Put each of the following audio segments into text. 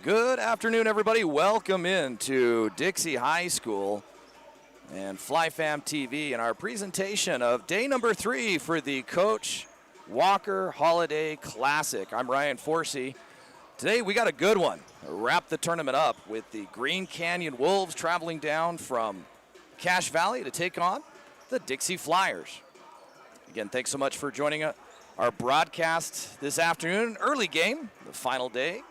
Good afternoon, everybody. Welcome into Dixie High School and FLYFAM TV and our presentation of day number 3 for the Coach Walker Holiday Classic. I'm Ryan Forsey. Today we got a good one. Wrap the tournament up with the Green Canyon Wolves traveling down from Cache Valley to take on the Dixie Flyers. Again, thanks so much for joining our broadcast this afternoon. Early game, the final day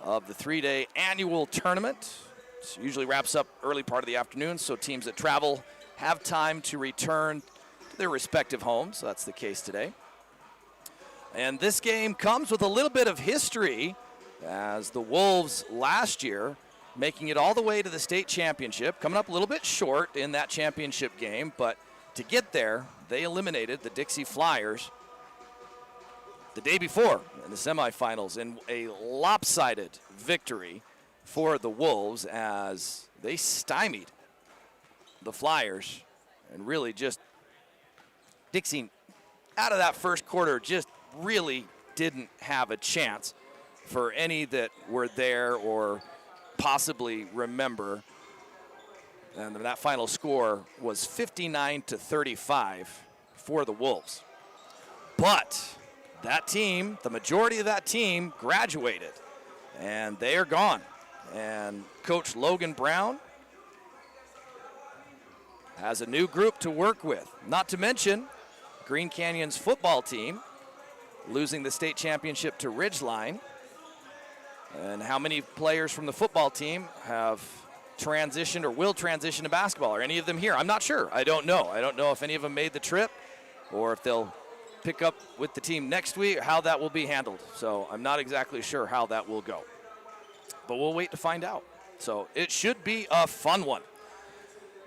of the 3-day annual tournament. It usually wraps up early part of the afternoon, so teams that travel have time to return to their respective homes. So that's the case today. And this game comes with a little bit of history, as the Wolves last year making it all the way to the state championship, coming up a little bit short in that championship game, but to get there, they eliminated the Dixie Flyers the day before in the semifinals in a lopsided victory for the Wolves, as they stymied the Flyers and really just Dixie out of that first quarter just really didn't have a chance for any that were there or possibly remember. And that final score was 59-35 for the Wolves. But that team, the majority of that team, graduated, and they are gone. And Coach Logan Brown has a new group to work with. Not to mention Green Canyon's football team losing the state championship to Ridgeline. And how many players from the football team have transitioned or will transition to basketball? Are any of them here? I'm not sure. I don't know. I don't know if any of them made the trip or if they'll pick up with the team next week, how that will be handled. So I'm not exactly sure how that will go, but we'll wait to find out. So it should be a fun one.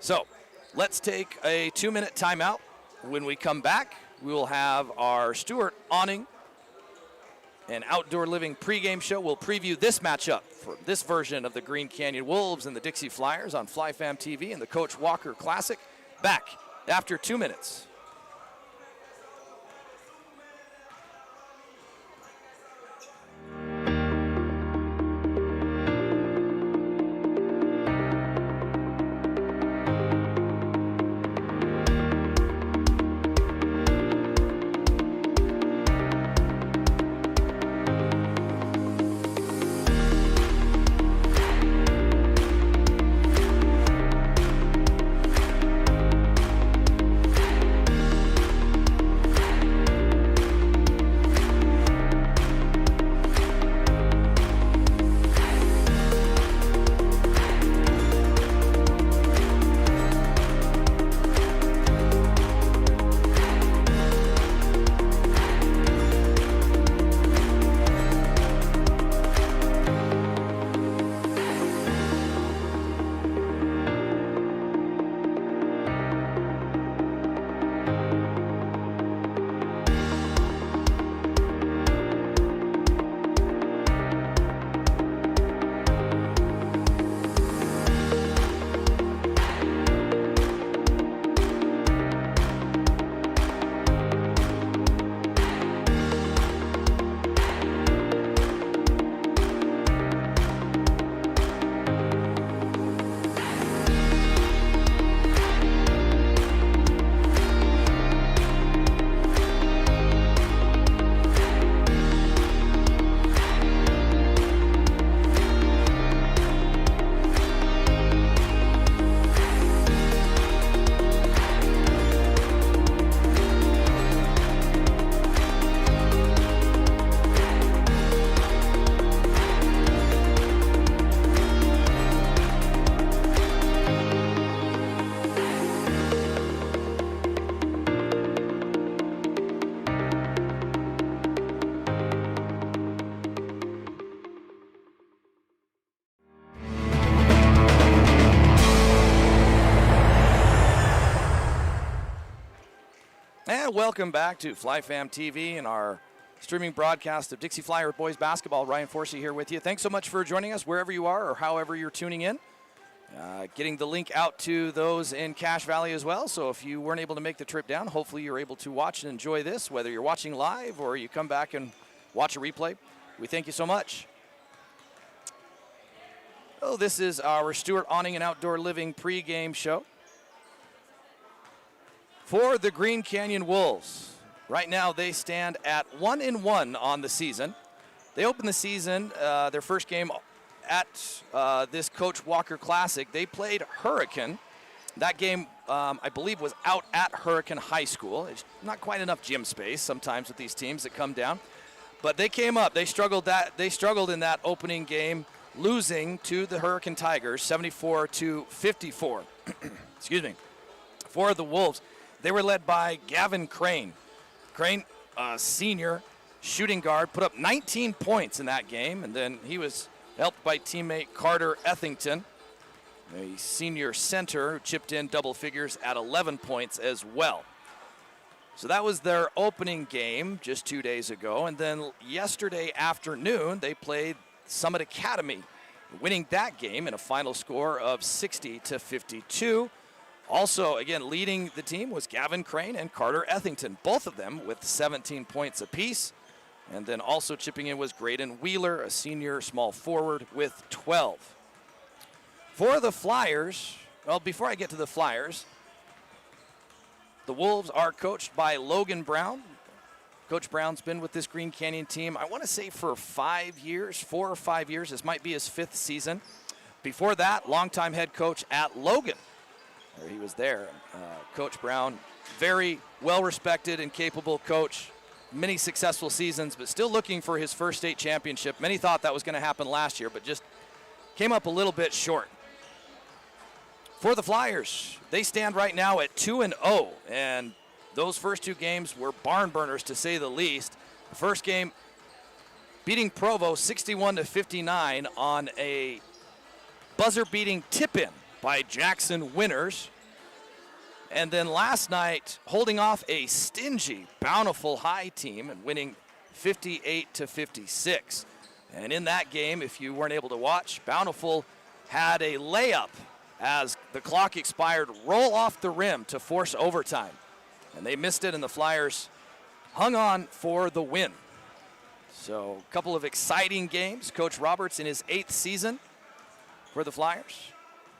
So let's take a 2-minute timeout. When we come back, we will have our Stewart Awning and Outdoor Living pregame show. We'll preview this matchup for this version of the Green Canyon Wolves and the Dixie Flyers on FLYFAM TV and the Coach Walker Classic. Back after 2 minutes. And welcome back to FLYFAM TV and our streaming broadcast of Dixie Flyer Boys Basketball. Ryan Forsey here with you. Thanks so much for joining us wherever you are or however you're tuning in. Getting the link out to those in Cache Valley as well. So if you weren't able to make the trip down, hopefully you're able to watch and enjoy this, whether you're watching live or you come back and watch a replay. We thank you so much. Oh, this is our Stewart Awning and Outdoor Living pregame show for the Green Canyon Wolves. Right now they stand at 1-1 on the season. They opened the season, their first game at this Coach Walker Classic. They played Hurricane. That game, I believe, was out at Hurricane High School. It's not quite enough gym space sometimes with these teams that come down. But they came up. They struggled in that opening game, losing to the Hurricane Tigers, 74-54. Excuse me. For the Wolves, they were led by Gavin Crane. Crane, senior shooting guard, put up 19 points in that game, and then he was helped by teammate Carter Ethington, a senior center who chipped in double figures at 11 points as well. So that was their opening game just 2 days ago. And then yesterday afternoon, they played Summit Academy, winning that game in a final score of 60-52. Also, again, leading the team was Gavin Crane and Carter Ethington, both of them with 17 points apiece. And then also chipping in was Graydon Wheeler, a senior small forward, with 12. For the Flyers, well, before I get to the Flyers, the Wolves are coached by Logan Brown. Coach Brown's been with this Green Canyon team, I want to say for 5 years, 4 or 5 years. This might be his 5th season. Before that, longtime head coach at Logan, where he was there. Coach Brown, very well-respected and capable coach, many successful seasons, but still looking for his first state championship. Many thought that was going to happen last year, but just came up a little bit short. For the Flyers, they stand right now at 2-0, and those first 2 games were barn burners, to say the least. The first game beating Provo 61-59 on a buzzer-beating tip-in by Jackson Winters. And then last night, holding off a stingy Bountiful High team and winning 58-56. And in that game, if you weren't able to watch, Bountiful had a layup as the clock expired, roll off the rim to force overtime. And they missed it, and the Flyers hung on for the win. So a couple of exciting games. Coach Roberts in his 8th season for the Flyers.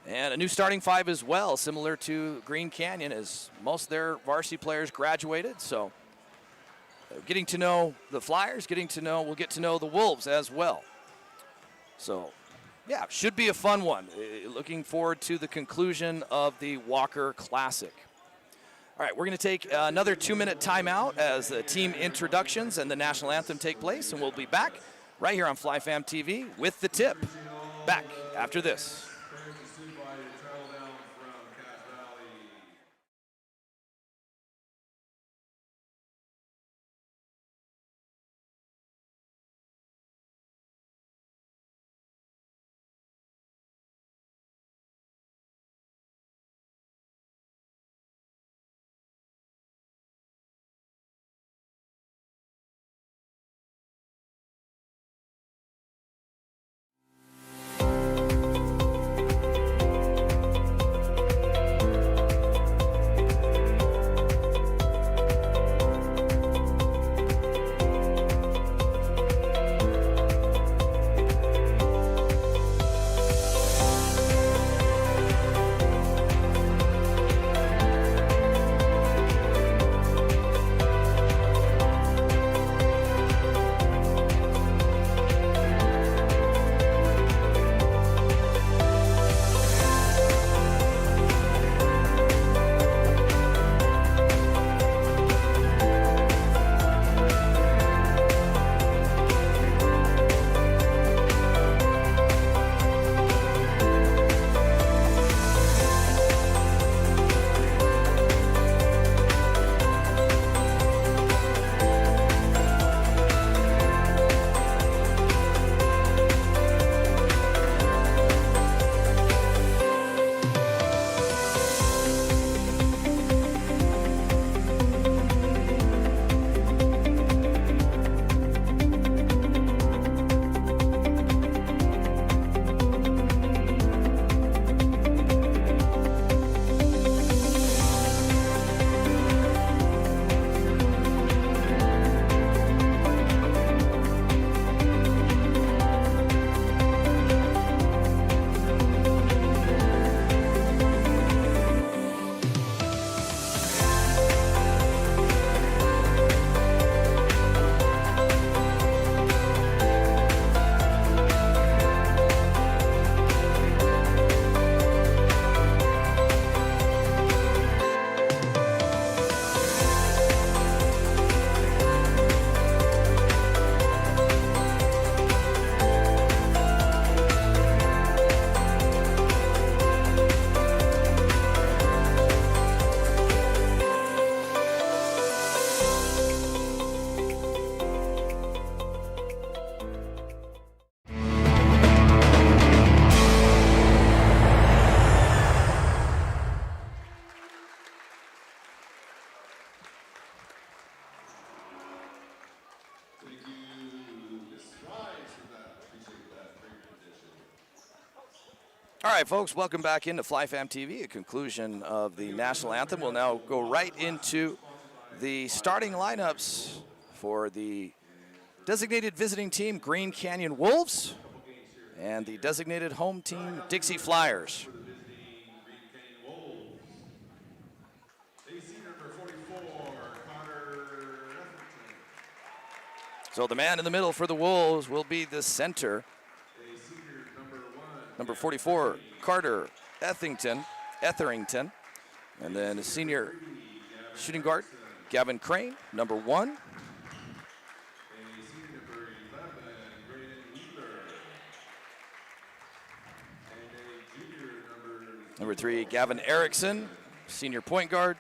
And a new starting 5 as well, similar to Green Canyon, as most of their varsity players graduated. So getting to know the Flyers, we'll get to know the Wolves as well. So yeah, should be a fun one. Looking forward to the conclusion of the Walker Classic. All right, we're going to take another 2-minute timeout as the team introductions and the national anthem take place, and we'll be back right here on FLYFAM TV with the tip. Back after this. All right, folks, welcome back into FLYFAM TV. A conclusion of the national anthem. We'll now go right into the starting lineups for the designated visiting team, Green Canyon Wolves, and the designated home team, Dixie Flyers. So the man in the middle for the Wolves will be the center. Number 44, Carter Etherington. And then a senior shooting guard, Gavin Crane, number 1. Number 3, Gavin Erickson, senior point guard.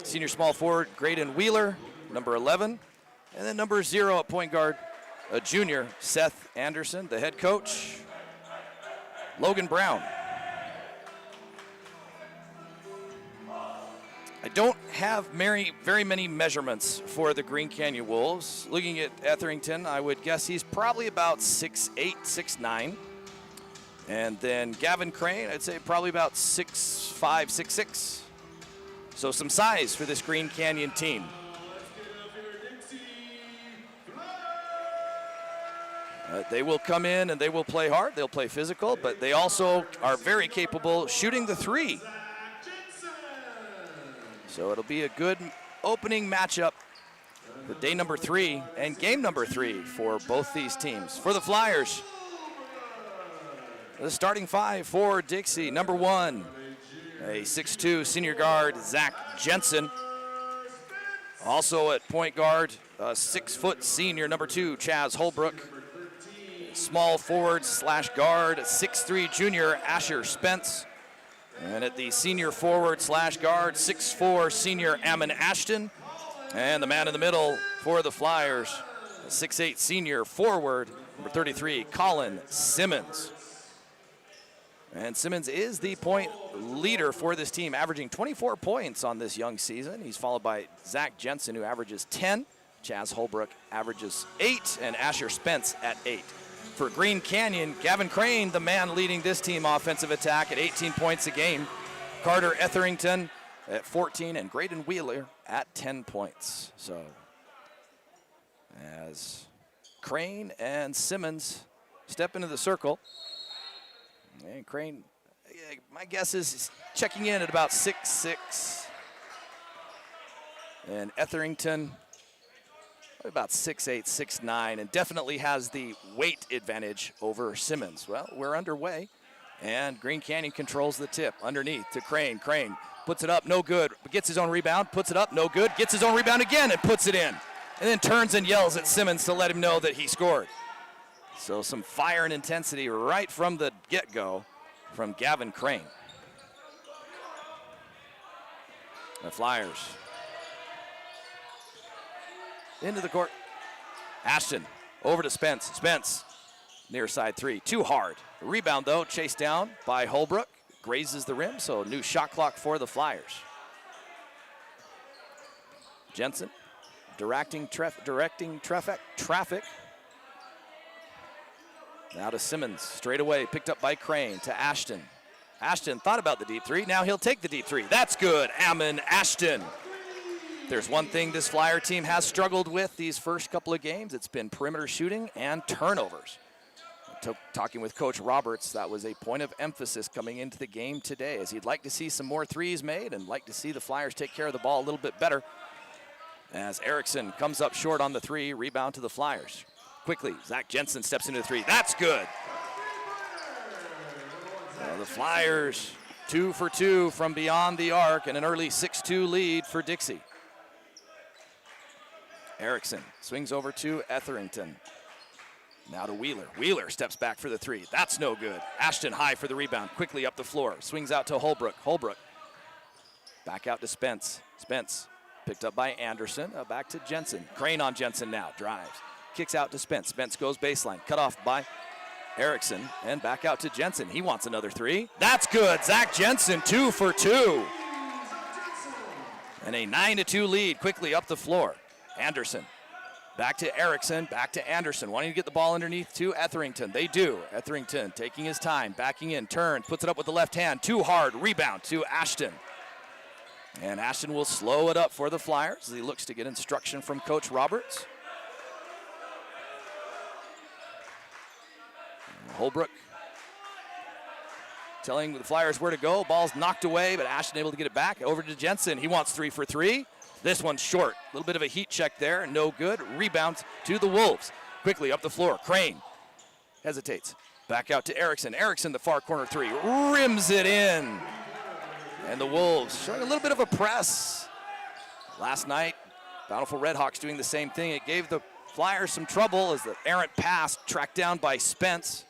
Senior small forward, Graydon Wheeler, number 11. And then number 0 at point guard, a junior, Seth Anderson. The head coach, Logan Brown. I don't have very many measurements for the Green Canyon Wolves. Looking at Etherington, I would guess he's probably about 6'8", 6'9". And then Gavin Crane, I'd say probably about 6'5", 6'6". So some size for this Green Canyon team. They will come in and they will play hard. They'll play physical, but they also are very capable shooting the 3. So it'll be a good opening matchup for day number 3 and game number 3 for both these teams. For the Flyers, the starting 5 for Dixie. Number 1, a 6'2" senior guard, Zach Jensen. Also at point guard, a 6-foot senior, number 2, Chaz Holbrook. Small forward / guard, 6'3" junior, Asher Spence. And at the senior forward / guard, 6'4" senior, Ammon Ashton. And the man in the middle for the Flyers, 6'8" senior forward, number 33, Colin Simmons. And Simmons is the point leader for this team, averaging 24 points on this young season. He's followed by Zach Jensen, who averages 10. Chaz Holbrook averages 8, and Asher Spence at 8. For Green Canyon, Gavin Crane, the man leading this team offensive attack at 18 points a game. Carter Etherington at 14, and Graydon Wheeler at 10 points. So as Crane and Simmons step into the circle, and Crane, my guess is he's checking in at about 6'6", and Etherington about 6'8", 6'9", and definitely has the weight advantage over Simmons. Well, we're underway, and Green Canyon controls the tip underneath to Crane. Crane puts it up, no good. Gets his own rebound, puts it up, no good. Gets his own rebound again and puts it in. And then turns and yells at Simmons to let him know that he scored. So some fire and intensity right from the get-go from Gavin Crane. The Flyers into the court. Ashton over to Spence. Spence, near side 3. Too hard. The rebound, though, chased down by Holbrook. Grazes the rim, so new shot clock for the Flyers. Jensen directing traffic. Now to Simmons, straight away, picked up by Crane to Ashton. Ashton thought about the deep 3. Now he'll take the deep 3. That's good. Ammon Ashton. There's one thing this Flyer team has struggled with these first couple of games. It's been perimeter shooting and turnovers. Talking with Coach Roberts, that was a point of emphasis coming into the game today, as he'd like to see some more 3s made and like to see the Flyers take care of the ball a little bit better. As Erickson comes up short on the 3, rebound to the Flyers. Quickly, Zach Jensen steps into the 3. That's good. The Flyers 2 for 2 from beyond the arc, and an early 6-2 lead for Dixie. Erickson swings over to Etherington. Now to Wheeler. Wheeler steps back for the 3. That's no good. Ashton high for the rebound. Quickly up the floor. Swings out to Holbrook. Holbrook back out to Spence. Spence picked up by Anderson. Back to Jensen. Crane on Jensen now. Drives. Kicks out to Spence. Spence goes baseline. Cut off by Erickson. And back out to Jensen. He wants another 3. That's good. Zach Jensen 2 for 2. And a 9-2 lead quickly up the floor. Anderson Back to Erickson, back to Anderson, wanting to get the ball underneath to Etherington. They do. Etherington taking his time, backing in, turns, puts it up with the left hand, too hard, rebound to Ashton. And Ashton will slow it up for the Flyers as he looks to get instruction from Coach Roberts. Holbrook telling the Flyers where to go. Ball's knocked away, but Ashton able to get it back. Over to Jensen. He wants 3 for 3. This one's short. A little bit of a heat check there. No good. Rebounds to the Wolves. Quickly up the floor. Crane hesitates. Back out to Erickson. Erickson, the far corner 3. Rims it in. And the Wolves showing a little bit of a press. Last night, Bountiful Redhawks doing the same thing. It gave the Flyers some trouble as the errant pass tracked down by Spence.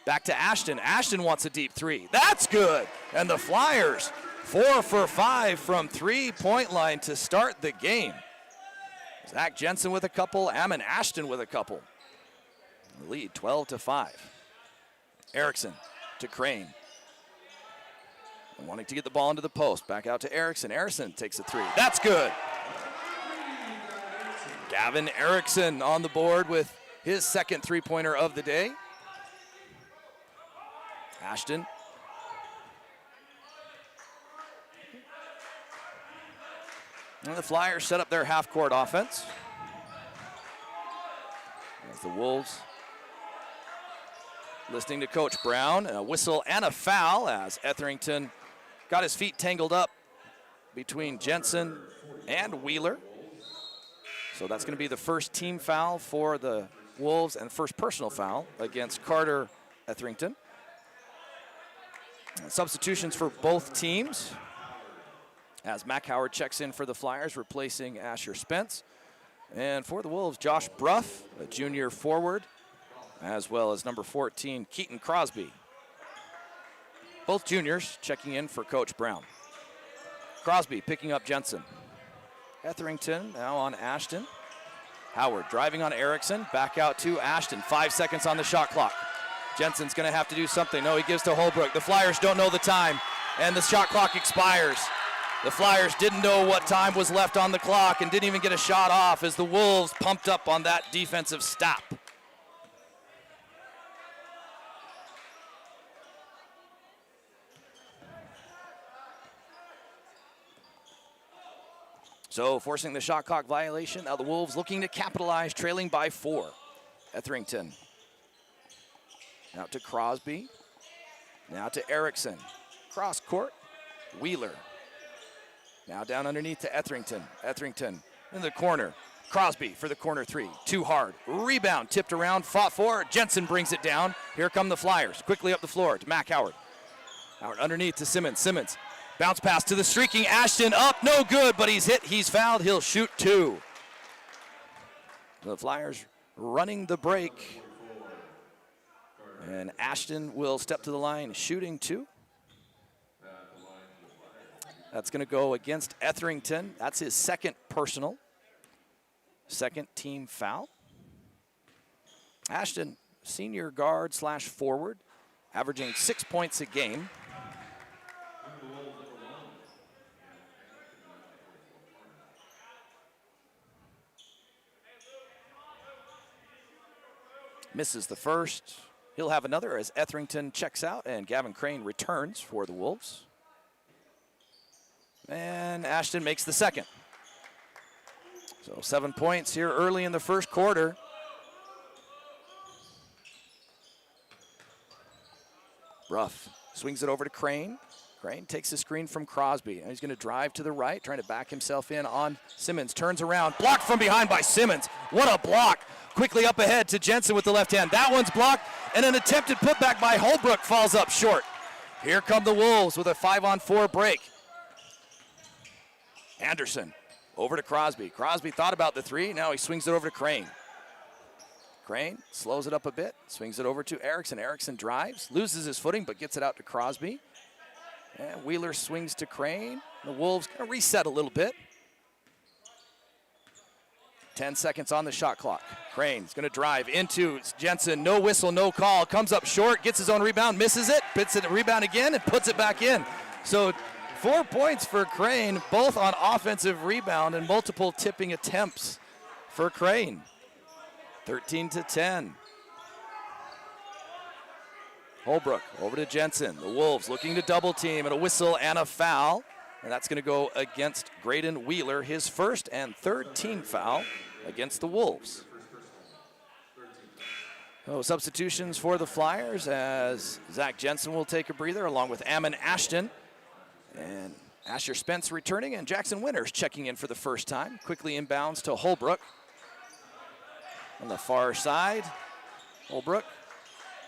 Back to Ashton. Ashton wants a deep 3. That's good. And the Flyers 4 for 5 from three-point line to start the game. Zach Jensen with a couple, Ammon Ashton with a couple. The lead 12-5. Erickson to Crane. Wanting to get the ball into the post. Back out to Erickson. Erickson takes a 3. That's good. Gavin Erickson on the board with his second three-pointer of the day. Ashton. And the Flyers set up their half-court offense. As the Wolves listening to Coach Brown, a whistle and a foul as Etherington got his feet tangled up between Jensen and Wheeler. So that's going to be the first team foul for the Wolves and first personal foul against Carter Etherington. And substitutions for both teams as Mac Howard checks in for the Flyers, replacing Asher Spence. And for the Wolves, Josh Bruff, a junior forward, as well as number 14, Keaton Crosby. Both juniors checking in for Coach Brown. Crosby picking up Jensen. Etherington now on Ashton. Howard driving on Erickson, back out to Ashton. 5 seconds on the shot clock. Jensen's gonna have to do something. No, he gives to Holbrook. The Flyers don't know the time, and the shot clock expires. The Flyers didn't know what time was left on the clock and didn't even get a shot off as the Wolves pumped up on that defensive stop. So forcing the shot clock violation. Now the Wolves looking to capitalize, trailing by 4. Etherington. Out to Crosby. Now to Erickson. Cross court. Wheeler. Now down underneath to Etherington. Etherington in the corner. Crosby for the corner 3. Too hard. Rebound tipped around, fought for. Jensen brings it down. Here come the Flyers. Quickly up the floor to Mac Howard. Howard underneath to Simmons. Simmons. Bounce pass to the streaking Ashton. Up, no good, but he's hit. He's fouled. He'll shoot 2. The Flyers running the break. And Ashton will step to the line, shooting 2. That's going to go against Etherington. That's his second personal. Second team foul. Ashton, senior guard / forward, averaging 6 points a game. Misses the first. He'll have another as Etherington checks out and Gavin Crane returns for the Wolves. And Ashton makes the second. So 7 points here early in the first quarter. Ruff swings it over to Crane. Crane takes the screen from Crosby. And he's going to drive to the right, trying to back himself in on Simmons. Turns around, blocked from behind by Simmons. What a block. Quickly up ahead to Jensen with the left hand. That one's blocked, and an attempted putback by Holbrook falls up short. Here come the Wolves with a 5-on-4 break. Anderson over to Crosby. Crosby thought about the 3. Now he swings it over to Crane. Crane slows it up a bit, swings it over to Erickson. Erickson drives, loses his footing, but gets it out to Crosby. And Wheeler swings to Crane. The Wolves going to reset a little bit. 10 seconds on the shot clock. Crane's going to drive into Jensen. No whistle, no call. Comes up short, gets his own rebound, misses it, puts it rebound again, and puts it back in. So 4 points for Crane, both on offensive rebound and multiple tipping attempts for Crane. 13-10. Holbrook over to Jensen. The Wolves looking to double team, and a whistle and a foul. And that's going to go against Graydon Wheeler, his first and third team foul against the Wolves. So substitutions for the Flyers as Zach Jensen will take a breather along with Ammon Ashton. And Asher Spence returning, and Jackson Winters checking in for the first time. Quickly inbounds to Holbrook. On the far side, Holbrook.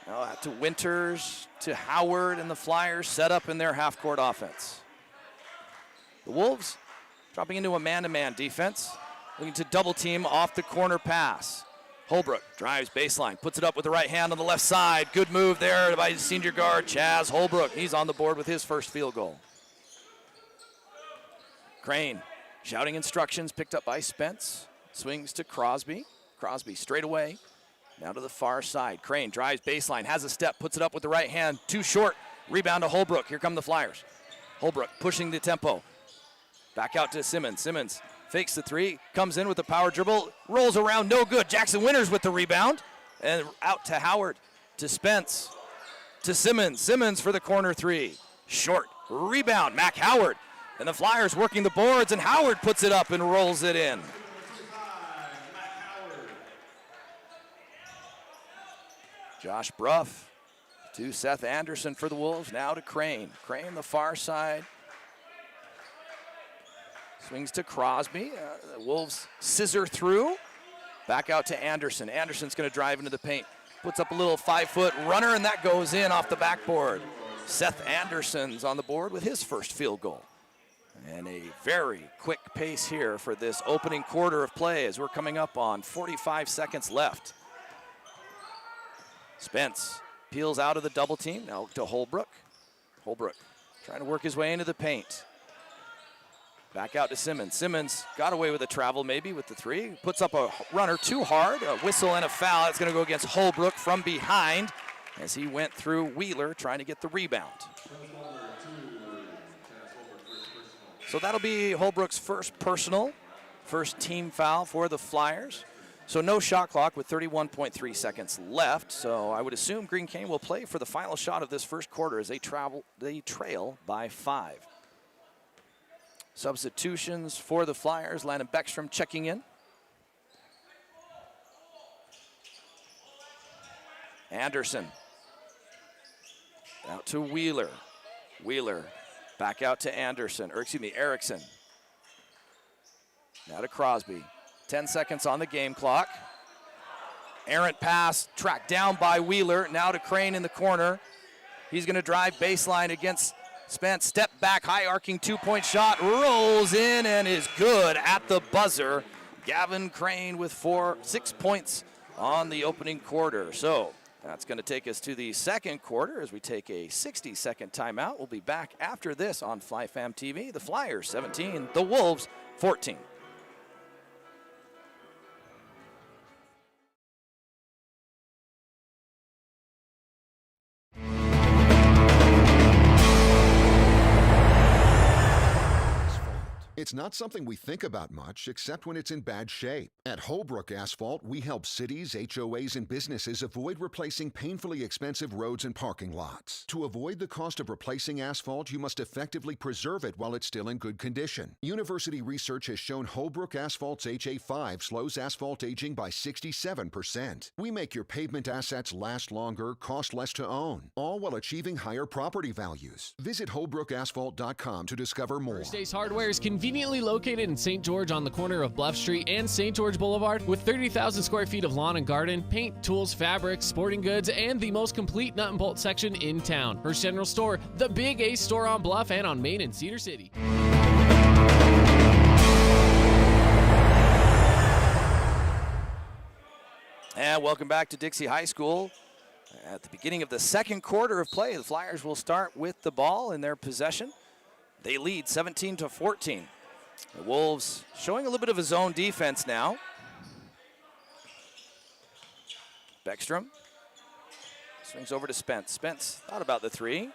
Now out to Winters, to Howard, and the Flyers set up in their half-court offense. The Wolves dropping into a man-to-man defense, looking to double team off the corner pass. Holbrook drives baseline, puts it up with the right hand on the left side. Good move there by senior guard Chaz Holbrook. He's on the board with his first field goal. Crane shouting instructions, picked up by Spence. Swings to Crosby. Crosby straight away. Now to the far side. Crane drives baseline, has a step, puts it up with the right hand. Too short. Rebound to Holbrook. Here come the Flyers. Holbrook pushing the tempo. Back out to Simmons. Simmons fakes the three, comes in with a power dribble, rolls around, no good. Jackson Winters with the rebound. And out to Howard, to Spence, to Simmons. Simmons for the corner three. Short. Rebound, Mac Howard. And the Flyers working the boards, and Howard puts it up and rolls it in. Josh Bruff to Seth Anderson for the Wolves. Now to Crane. Crane the far side. Swings to Crosby. The Wolves scissor through. Back out to Anderson. Anderson's going to drive into the paint. Puts up a little 5-foot runner, and that goes in off the backboard. Seth Anderson's on the board with his first field goal. And a very quick pace here for this opening quarter of play as we're coming up on 45 seconds left. Spence peels out of the double team. Now to Holbrook. Holbrook trying to work his way into the paint. Back out to Simmons. Simmons got away with a travel maybe with the three. Puts up a runner too hard. A whistle and a foul. It's going to go against Holbrook from behind as he went through Wheeler trying to get the rebound. So that'll be Holbrook's first personal, first team foul for the Flyers. So no shot clock with 31.3 seconds left. So I would assume Green Cane will play for the final shot of this first quarter as they trail by 5. Substitutions for the Flyers. Landon Beckstrom checking in. Anderson out to Wheeler. Wheeler back out to Anderson, or excuse me, Erickson. Now to Crosby. 10 seconds on the game clock. Errant pass, tracked down by Wheeler. Now to Crane in the corner. He's going to drive baseline against Spence. Step back, high arcing two-point shot. Rolls in and is good at the buzzer. Gavin Crane with 6 points on the opening quarter. So that's going to take us to the second quarter as we take a 60-second timeout. We'll be back after this on FlyFam TV. The Flyers 17, the Wolves 14. It's not something we think about much, except when it's in bad shape. At Holbrook Asphalt, we help cities, HOAs, and businesses avoid replacing painfully expensive roads and parking lots. To avoid the cost of replacing asphalt, you must effectively preserve it while it's still in good condition. University research has shown Holbrook Asphalt's HA5 slows asphalt aging by 67%. We make your pavement assets last longer, cost less to own, all while achieving higher property values. Visit HolbrookAsphalt.com to discover more. First Ace Hardware is convenient. Conveniently located in St. George on the corner of Bluff Street and St. George Boulevard with 30,000 square feet of lawn and garden, paint, tools, fabrics, sporting goods, and the most complete nut and bolt section in town. First General Store, the Big Ace store on Bluff and on Main in Cedar City. And welcome back to Dixie High School. At the beginning of the second quarter of play, the Flyers will start with the ball in their possession. They lead 17-14. The Wolves showing a little bit of a zone defense now. Beckstrom swings over to Spence. Spence thought about the three.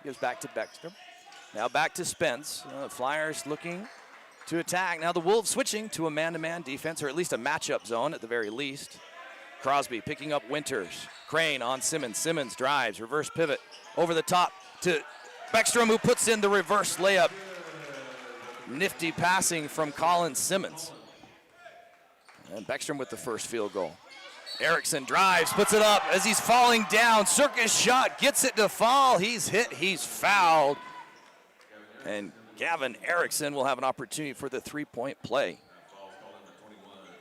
Gives back to Beckstrom. Now back to Spence. The Flyers looking to attack. Now the Wolves switching to a man-to-man defense, or at least a matchup zone at the very least. Crosby picking up Winters. Crane on Simmons. Simmons drives, reverse pivot over the top to Beckstrom, who puts in the reverse layup. Nifty passing from Colin Simmons. And Beckstrom with the first field goal. Erickson drives, puts it up as he's falling down. Circus shot, gets it to fall. He's hit, he's fouled. And Gavin Erickson will have an opportunity for the three-point play.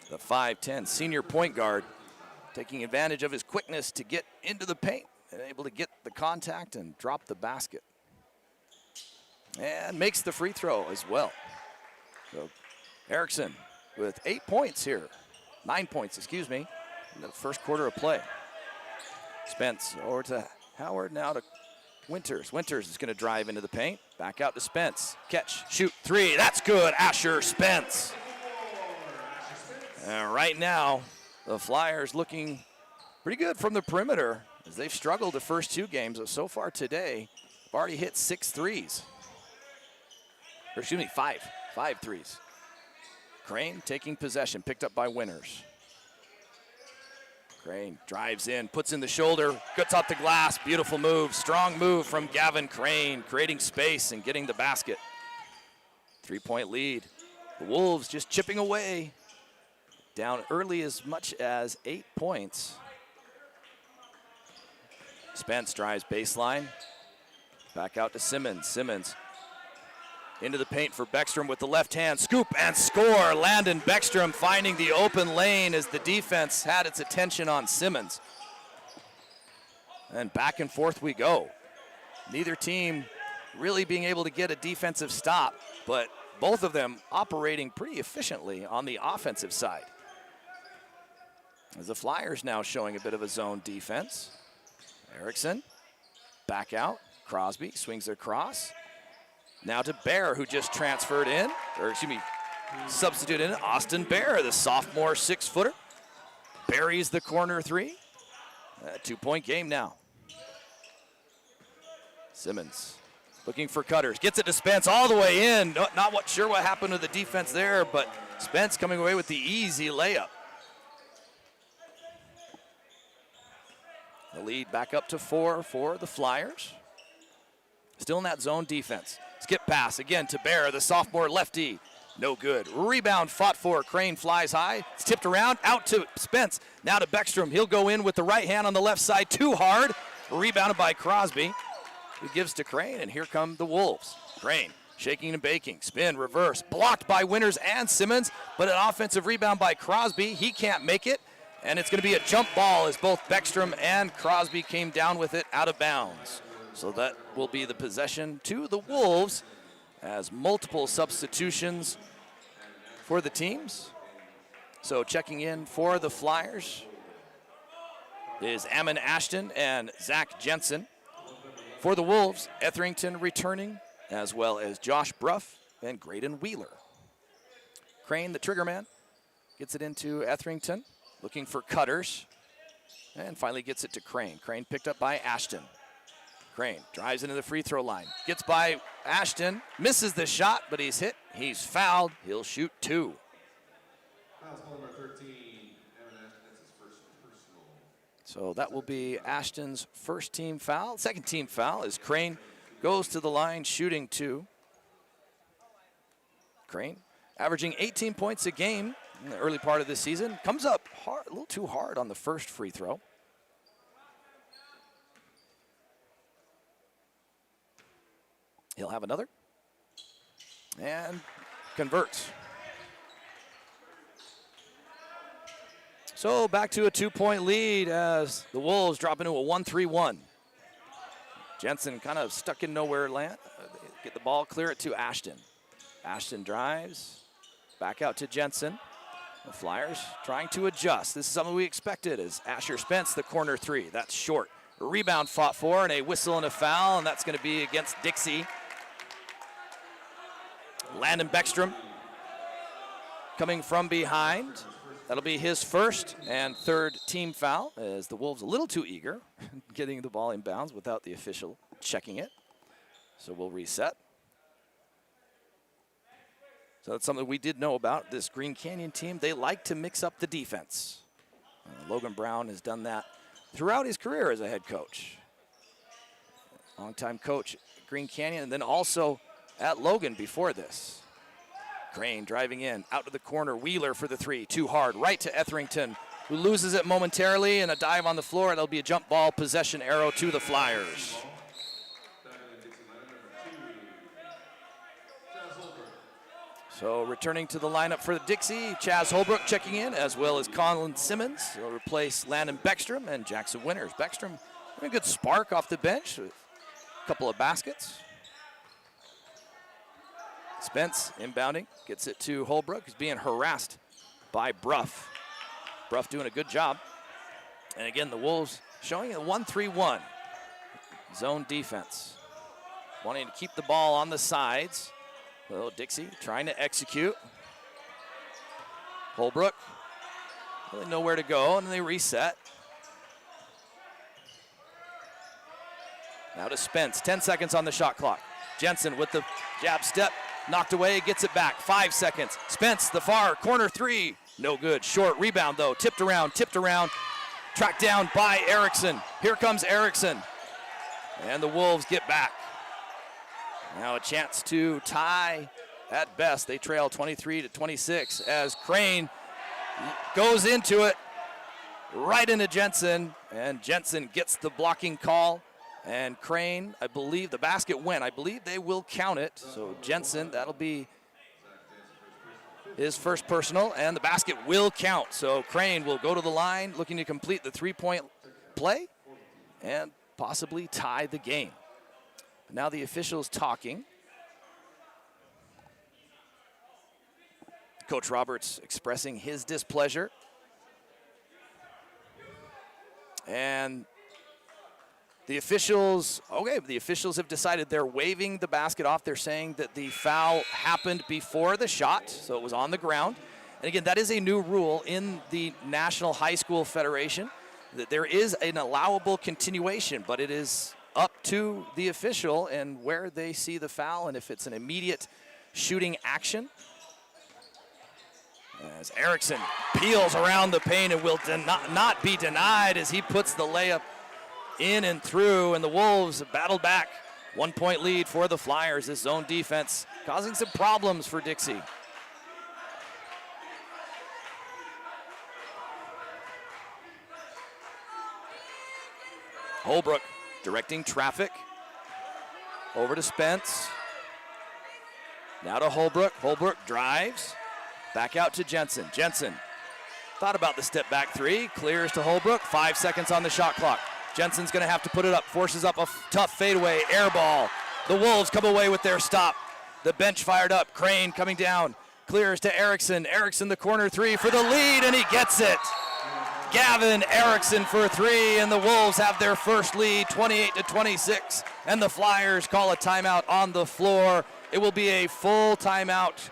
The 5'10" senior point guard taking advantage of his quickness to get into the paint and able to get the contact and drop the basket. And makes the free throw as well. So Erickson with 8 points here. 9 points, excuse me, in the first quarter of play. Spence over to Howard, now to Winters. Winters is going to drive into the paint. Back out to Spence. Catch, shoot, three. That's good. Asher Spence. And right now, the Flyers looking pretty good from the perimeter as they've struggled the first two games. So far today, they've already hit 6 threes. Or excuse me, five threes. Crane taking possession, picked up by Winters. Crane drives in, puts in the shoulder, gets off the glass, beautiful move, strong move from Gavin Crane, creating space and getting the basket. 3-point lead. The Wolves just chipping away, down early as much as 8 points. Spence drives baseline, back out to Simmons. Simmons into the paint for Beckstrom with the left hand, scoop and score. Landon Beckstrom finding the open lane as the defense had its attention on Simmons. And back and forth we go. Neither team really being able to get a defensive stop, but both of them operating pretty efficiently on the offensive side. As the Flyers now showing a bit of a zone defense. Erickson, back out. Crosby swings across. Now to Bear, who just transferred in, or excuse me, substitute in. Austin Bear, the sophomore 6-footer. Buries the corner three. A 2-point game now. Simmons looking for cutters. Gets it to Spence all the way in. Not sure what happened to the defense there, but Spence coming away with the easy layup. The lead back up to 4 for the Flyers. Still in that zone defense. Skip pass again to Bear, the sophomore lefty. No good. Rebound fought for. Crane flies high. It's tipped around. Out to Spence. Now to Beckstrom. He'll go in with the right hand on the left side. Too hard. Rebounded by Crosby. He gives to Crane, and here come the Wolves. Crane shaking and baking. Spin, reverse. Blocked by Winters and Simmons, but an offensive rebound by Crosby. He can't make it, and it's going to be a jump ball as both Beckstrom and Crosby came down with it out of bounds. So that will be the possession to the Wolves as multiple substitutions for the teams. So checking in for the Flyers is Ammon Ashton and Zach Jensen. For the Wolves, Etherington returning, as well as Josh Bruff and Graydon Wheeler. Crane, the trigger man, gets it into Etherington, looking for cutters, and finally gets it to Crane. Crane picked up by Ashton. Crane drives into the free throw line, gets by Ashton, misses the shot, but he's hit, he's fouled, he'll shoot 2. So that will be Ashton's first team foul. Second team foul as Crane goes to the line shooting 2. Crane averaging 18 points a game in the early part of this season. Comes up hard, a little too hard on the first free throw. He'll have another and converts. So back to a 2-point lead as the Wolves drop into a 1-3-1. Jensen kind of stuck in nowhere land. Get the ball, clear it to Ashton. Ashton drives, back out to Jensen. The Flyers trying to adjust. This is something we expected as Asher Spence, the corner 3. That's short. A rebound fought for and a whistle and a foul, and that's going to be against Dixie. Landon Beckstrom coming from behind. That'll be his first and third team foul as the Wolves a little too eager getting the ball in bounds without the official checking it. So we'll reset. So that's something we did know about this Green Canyon team. They like to mix up the defense. Logan Brown has done that throughout his career as a head coach. Longtime coach at Green Canyon, and then also at Logan before this. Crane driving in, out to the corner. Wheeler for the three, too hard, right to Etherington, who loses it momentarily, and a dive on the floor. That'll be a jump ball, possession arrow to the Flyers. So returning to the lineup for the Dixie, Chaz Holbrook checking in, as well as Colin Simmons. He'll replace Landon Beckstrom and Jackson Winters. Beckstrom having a good spark off the bench with a couple of baskets. Spence inbounding, gets it to Holbrook. He's being harassed by Bruff. Bruff doing a good job. And again, the Wolves showing a 1-3-1 zone defense. Wanting to keep the ball on the sides. So Dixie trying to execute. Holbrook, really nowhere to go, and then they reset. Now to Spence, 10 seconds on the shot clock. Jensen with the jab step, knocked away, gets it back, 5 seconds. Spence, the far corner three, no good. Short rebound though, tipped around, tracked down by Erickson. Here comes Erickson, and the Wolves get back. Now a chance to tie at best. They trail 23-26 as Crane goes into it, right into Jensen, and Jensen gets the blocking call. And Crane, I believe the basket went. I believe they will count it. So Jensen, that'll be his first personal, and the basket will count. So Crane will go to the line, looking to complete the three-point play and possibly tie the game. Now the officials talking. Coach Roberts expressing his displeasure. And the officials have decided they're waving the basket off. They're saying that the foul happened before the shot, so it was on the ground. And again, that is a new rule in the National High School Federation, that there is an allowable continuation, but it is up to the official and where they see the foul and if it's an immediate shooting action. As Erickson peels around the paint and will not be denied as he puts the layup in and through, and the Wolves battled back. 1 point lead for the Flyers. This zone defense causing some problems for Dixie. Holbrook directing traffic. Over to Spence. Now to Holbrook. Holbrook drives. Back out to Jensen. Jensen thought about the step back three. Clears to Holbrook. 5 seconds on the shot clock. Jensen's going to have to put it up. Forces up a tough fadeaway. Air ball. The Wolves come away with their stop. The bench fired up. Crane coming down. Clears to Erickson. Erickson the corner three for the lead, and he gets it. Gavin Erickson for three, and the Wolves have their first lead, 28-26, and the Flyers call a timeout on the floor. It will be a full timeout.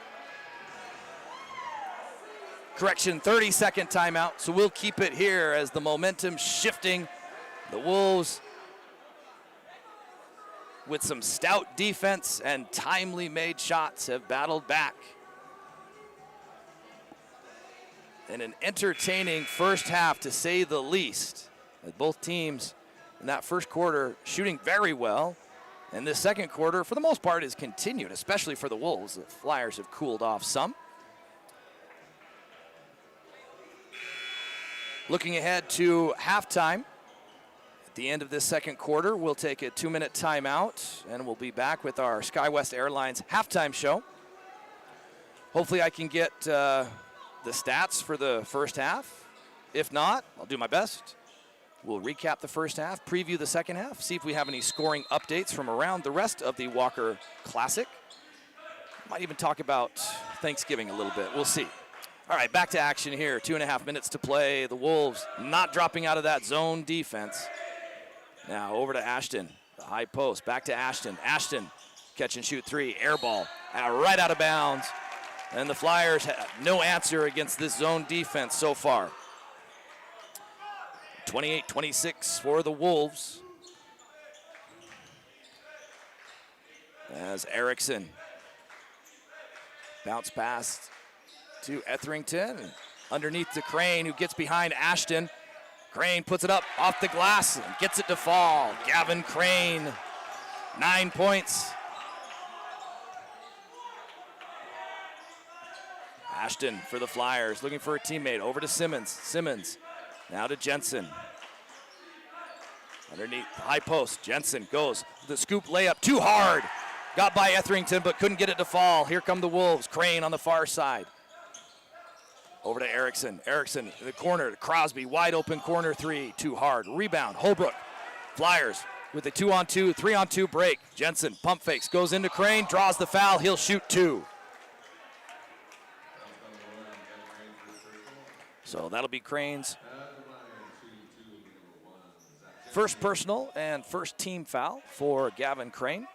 Correction, 30-second timeout, so we'll keep it here as the momentum shifting. The Wolves with some stout defense and timely made shots have battled back. And an entertaining first half, to say the least. Both teams in that first quarter shooting very well. And this second quarter, for the most part, has continued, especially for the Wolves. The Flyers have cooled off some. Looking ahead to halftime. At the end of this second quarter, we'll take a 2-minute timeout, and we'll be back with our SkyWest Airlines halftime show. Hopefully I can get the stats for the first half. If not, I'll do my best. We'll recap the first half, preview the second half, see if we have any scoring updates from around the rest of the Walker Classic. Might even talk about Thanksgiving a little bit. We'll see. All right, back to action here. 2.5 minutes to play. The Wolves not dropping out of that zone defense. Now over to Ashton, the high post. Back to Ashton. Ashton, catch and shoot three. Air ball, right out of bounds. And the Flyers have no answer against this zone defense so far. 28-26 for the Wolves. As Erickson Bounce pass to Etherington. And underneath to Crane, who gets behind Ashton. Crane puts it up off the glass and gets it to fall. Gavin Crane, 9 points. Ashton for the Flyers, looking for a teammate. Over to Simmons. Simmons now to Jensen. Underneath the high post, Jensen goes. The scoop layup, too hard. Got by Etherington, but couldn't get it to fall. Here come the Wolves. Crane on the far side. Over to Erickson. Erickson in the corner to Crosby. Wide open corner three. Too hard. Rebound. Holbrook. Flyers with a 2-on-2, 3-on-2 break. Jensen pump fakes. Goes into Crane. Draws the foul. He'll shoot two. So that'll be Crane's first personal and first team foul for Gavin Crane.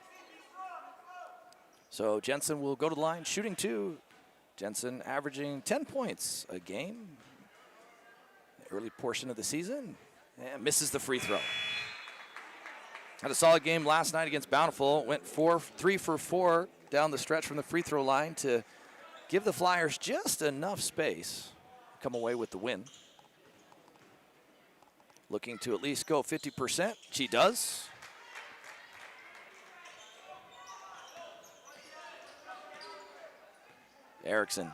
So Jensen will go to the line shooting two. Jensen averaging 10 points a game, the early portion of the season, and misses the free throw. Had a solid game last night against Bountiful. Went 3 for 4 down the stretch from the free throw line to give the Flyers just enough space to come away with the win. Looking to at least go 50%. She does. Erickson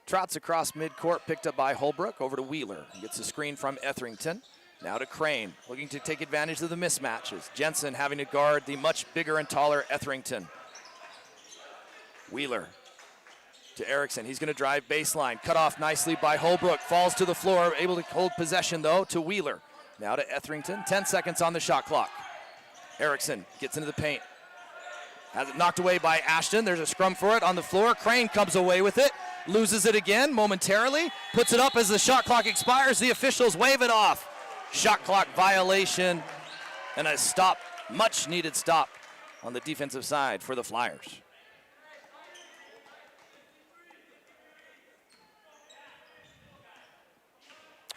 trots across midcourt, picked up by Holbrook, over to Wheeler. Gets a screen from Etherington. Now to Crane, looking to take advantage of the mismatches. Jensen having to guard the much bigger and taller Etherington. Wheeler to Erickson. He's going to drive baseline. Cut off nicely by Holbrook. Falls to the floor, able to hold possession, though, to Wheeler. Now to Etherington. 10 seconds on the shot clock. Erickson gets into the paint. Has it knocked away by Ashton. There's a scrum for it on the floor. Crane comes away with it. Loses it again momentarily. Puts it up as the shot clock expires. The officials wave it off. Shot clock violation and a stop, much needed stop on the defensive side for the Flyers.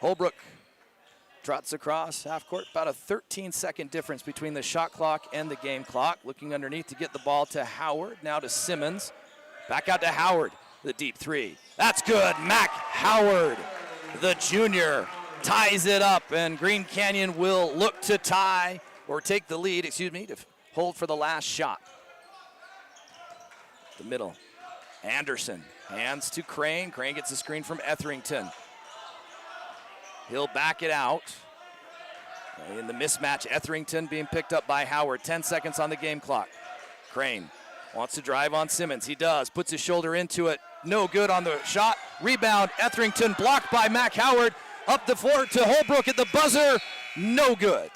Holbrook trots across half court, about a 13-second difference between the shot clock and the game clock. Looking underneath to get the ball to Howard, now to Simmons. Back out to Howard, the deep three. That's good, Mac Howard, the junior, ties it up, and Green Canyon will look to tie, or take the lead, to hold for the last shot. The middle, Anderson, hands to Crane. Crane gets a screen from Etherington. He'll back it out. In the mismatch, Etherington being picked up by Howard. 10 seconds on the game clock. Crane wants to drive on Simmons. He does. Puts his shoulder into it. No good on the shot. Rebound, Etherington blocked by Mac Howard. Up the floor to Holbrook at the buzzer. No good.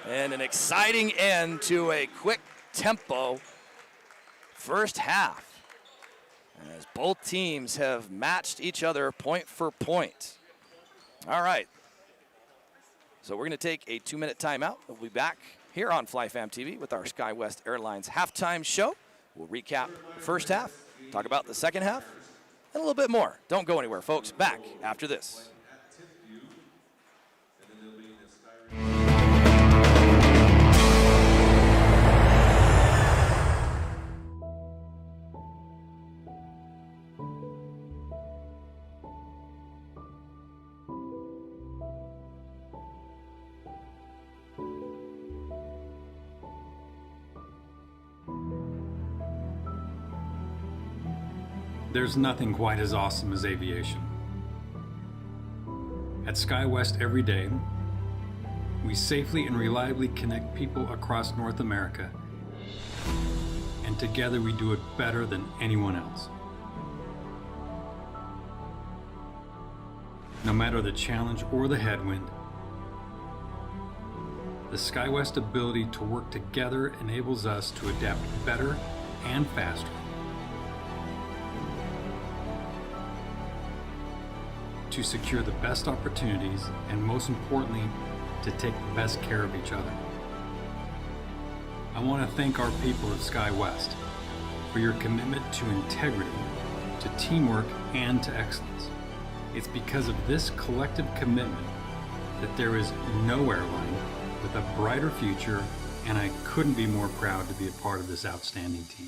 And an exciting end to a quick tempo first half, as both teams have matched each other point for point. All right, so we're going to take a 2-minute timeout. We'll be back here on FlyFam TV with our SkyWest Airlines halftime show. We'll recap the first half, talk about the second half, and a little bit more. Don't go anywhere, folks. Back after this. There's nothing quite as awesome as aviation. At SkyWest every day, we safely and reliably connect people across North America, and together we do it better than anyone else. No matter the challenge or the headwind, the SkyWest ability to work together enables us to adapt better and faster. To secure the best opportunities, and most importantly, to take the best care of each other. I want to thank our people at SkyWest for your commitment to integrity, to teamwork, and to excellence. It's because of this collective commitment that there is no airline with a brighter future, and I couldn't be more proud to be a part of this outstanding team.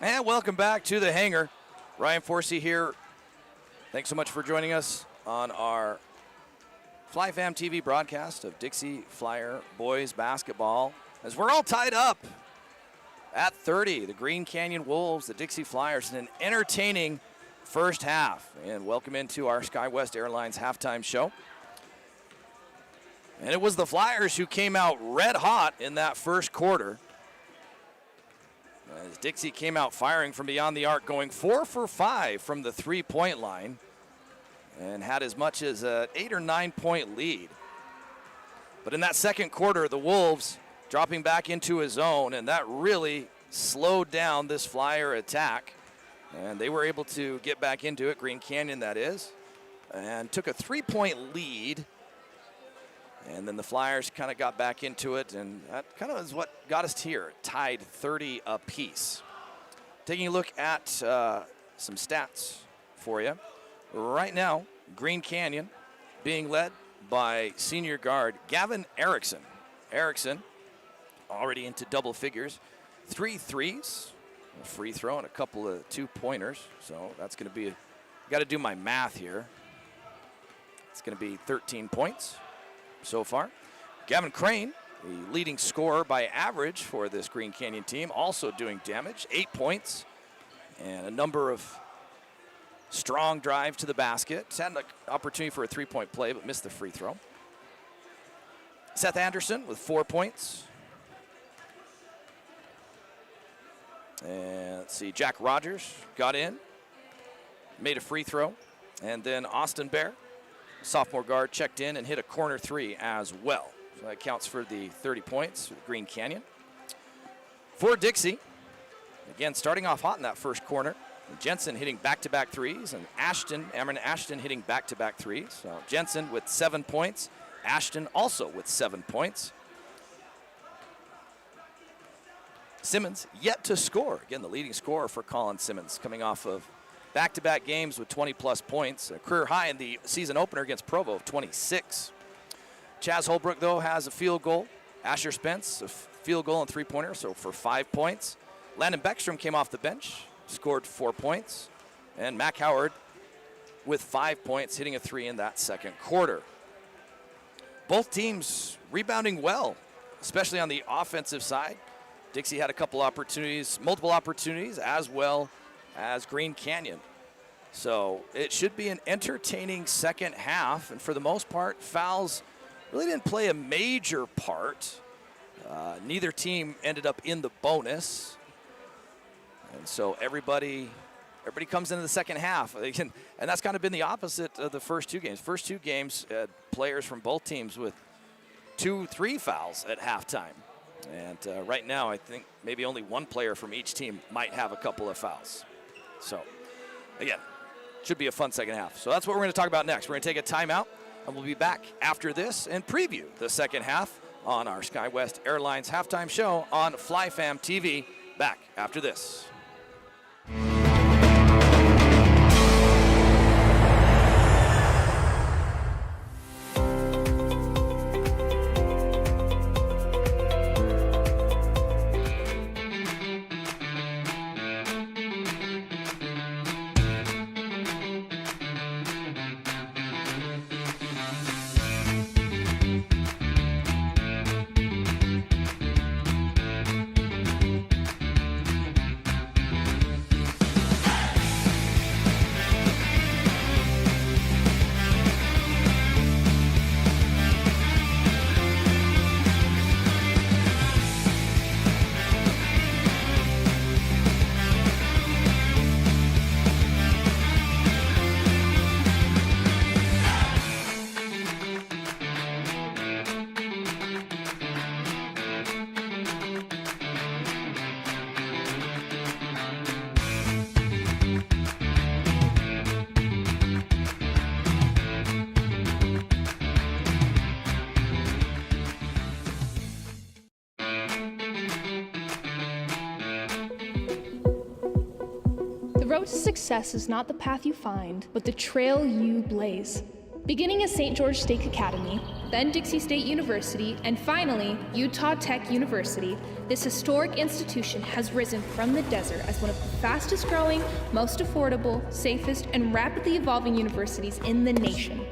And welcome back to the hangar. Ryan Forsey here. Thanks so much for joining us on our FlyFam TV broadcast of Dixie Flyer boys basketball. As we're all tied up at 30, the Green Canyon Wolves, the Dixie Flyers, in an entertaining first half. And welcome into our SkyWest Airlines halftime show. And it was the Flyers who came out red hot in that first quarter, as Dixie came out firing from beyond the arc, going 4 for 5 from the three-point line, and had as much as an 8 or 9 point lead. But in that second quarter, the Wolves dropping back into a zone, and that really slowed down this Flyer attack. And they were able to get back into it, Green Canyon that is, and took a 3-point lead. And then the Flyers kind of got back into it, and that kind of is what got us here, tied 30 apiece. Taking a look at some stats for you. Right now, Green Canyon being led by senior guard Gavin Erickson. Erickson already into double figures, 3 threes, a free throw, and a couple of 2-pointers. So that's going to be, got to do my math here. It's going to be 13 points so far. Gavin Crane, the leading scorer by average for this Green Canyon team, also doing damage, 8 points and a number of strong drives to the basket. Had an opportunity for a 3-point play, but missed the free throw. Seth Anderson with 4 points. And let's see, Jack Rogers got in, made a free throw. And then Austin Bear, sophomore guard, checked in and hit a corner 3 as well. So that counts for the 30 points for Green Canyon. For Dixie, again, starting off hot in that first corner. Jensen hitting back-to-back threes, and Amron Ashton hitting back-to-back threes. So Jensen with 7 points, Ashton also with 7 points. Simmons yet to score. Again, the leading scorer for Colin Simmons, coming off of back-to-back games with 20-plus points. A career high in the season opener against Provo of 26. Chaz Holbrook, though, has a field goal. Asher Spence, a field goal and 3-pointer, so for 5 points. Landon Beckstrom came off the bench, scored 4 points. And Mac Howard with 5 points, hitting a 3 in that second quarter. Both teams rebounding well, especially on the offensive side. Dixie had a couple opportunities, multiple opportunities, as well as Green Canyon. So it should be an entertaining second half, and for the most part, fouls really didn't play a major part. Neither team ended up in the bonus. And so everybody comes into the second half. And that's kind of been the opposite of the first 2 games. First 2 games had players from both teams with 2-3 fouls at halftime. And right now, I think maybe only one player from each team might have a couple of fouls. So, again, should be a fun second half. So that's what we're going to talk about next. We're going to take a timeout, and we'll be back after this and preview the second half on our SkyWest Airlines halftime show on FlyFam TV. Back after this. The road to success is not the path you find, but the trail you blaze. Beginning at St. George Stake Academy, then Dixie State University, and finally, Utah Tech University, this historic institution has risen from the desert as one of the fastest growing, most affordable, safest, and rapidly evolving universities in the nation.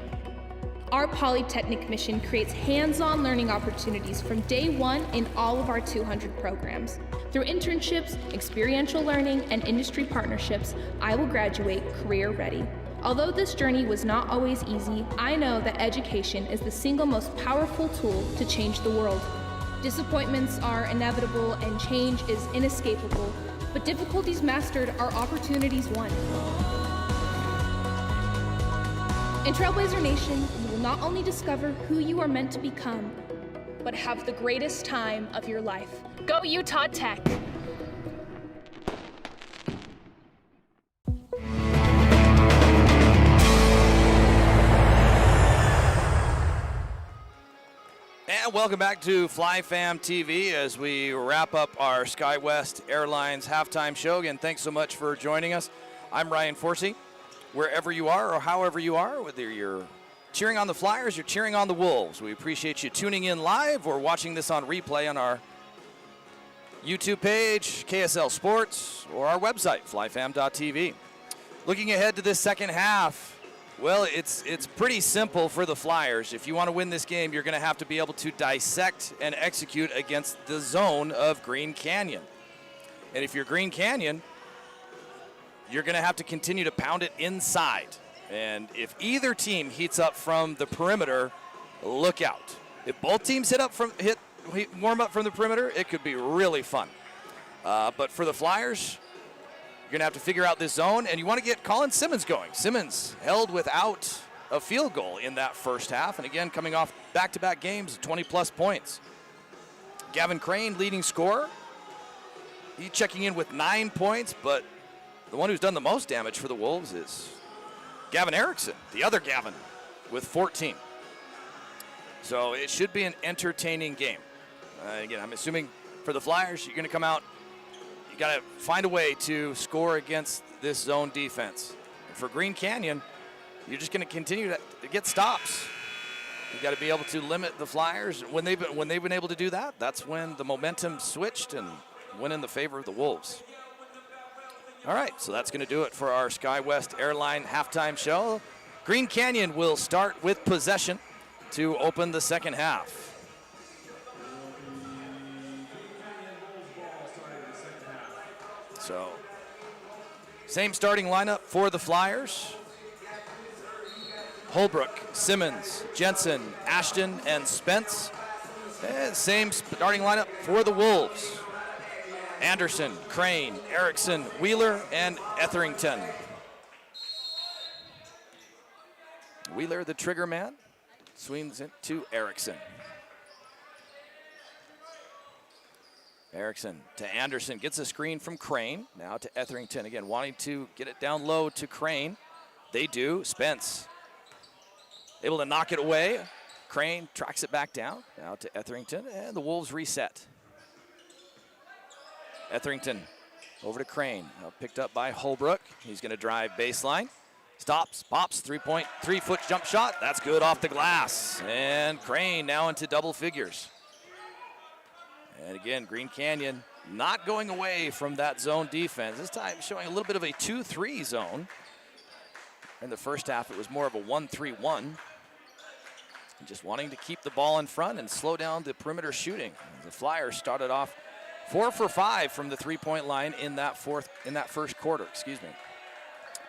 Our Polytechnic mission creates hands-on learning opportunities from day one in all of our 200 programs. Through internships, experiential learning, and industry partnerships, I will graduate career ready. Although this journey was not always easy, I know that education is the single most powerful tool to change the world. Disappointments are inevitable and change is inescapable, but difficulties mastered are opportunities won. In Trailblazer Nation, you will not only discover who you are meant to become, but have the greatest time of your life. Go Utah Tech! And welcome back to FLYFAM TV as we wrap up our SkyWest Airlines halftime show. Again, thanks so much for joining us. I'm Ryan Forsey. Wherever you are or however you are, whether you're cheering on the Flyers, you're cheering on the Wolves, we appreciate you tuning in live or watching this on replay on our YouTube page, KSL Sports, or our website, flyfam.tv. Looking ahead to this second half, well, it's pretty simple for the Flyers. If you want to win this game, you're going to have to be able to dissect and execute against the zone of Green Canyon. And if you're Green Canyon, you're going to have to continue to pound it inside. And if either team heats up from the perimeter, look out. If both teams warm up from the perimeter, it could be really fun. But for the Flyers, you're going to have to figure out this zone, and you want to get Colin Simmons going. Simmons held without a field goal in that first half, and again, coming off back-to-back games, 20-plus points. Gavin Crane, leading scorer. He's checking in with 9 points, but the one who's done the most damage for the Wolves is Gavin Erickson, the other Gavin, with 14. So it should be an entertaining game. Again, I'm assuming for the Flyers, you're going to come out, you got to find a way to score against this zone defense. And for Green Canyon, you're just going to continue to get stops. You got to be able to limit the Flyers. When they've been able to do that, that's when the momentum switched and went in the favor of the Wolves. All right, so that's going to do it for our SkyWest Airline halftime show. Green Canyon will start with possession to open the second half. So, same starting lineup for the Flyers. Holbrook, Simmons, Jensen, Ashton, and Spence. And same starting lineup for the Wolves. Anderson, Crane, Erickson, Wheeler, and Etherington. Wheeler, the trigger man, swings it to Erickson. Erickson to Anderson, gets a screen from Crane. Now to Etherington, again, wanting to get it down low to Crane. They do. Spence able to knock it away. Crane tracks it back down. Now to Etherington, and the Wolves reset. Etherington over to Crane. Now picked up by Holbrook. He's going to drive baseline. Stops, pops, 3-foot jump shot. That's good off the glass. And Crane now into double figures. And again, Green Canyon not going away from that zone defense. This time showing a little bit of a 2-3 zone. In the first half, it was more of a 1-3-1. Just wanting to keep the ball in front and slow down the perimeter shooting. The Flyers started off 4 for 5 from the three-point line in that first quarter.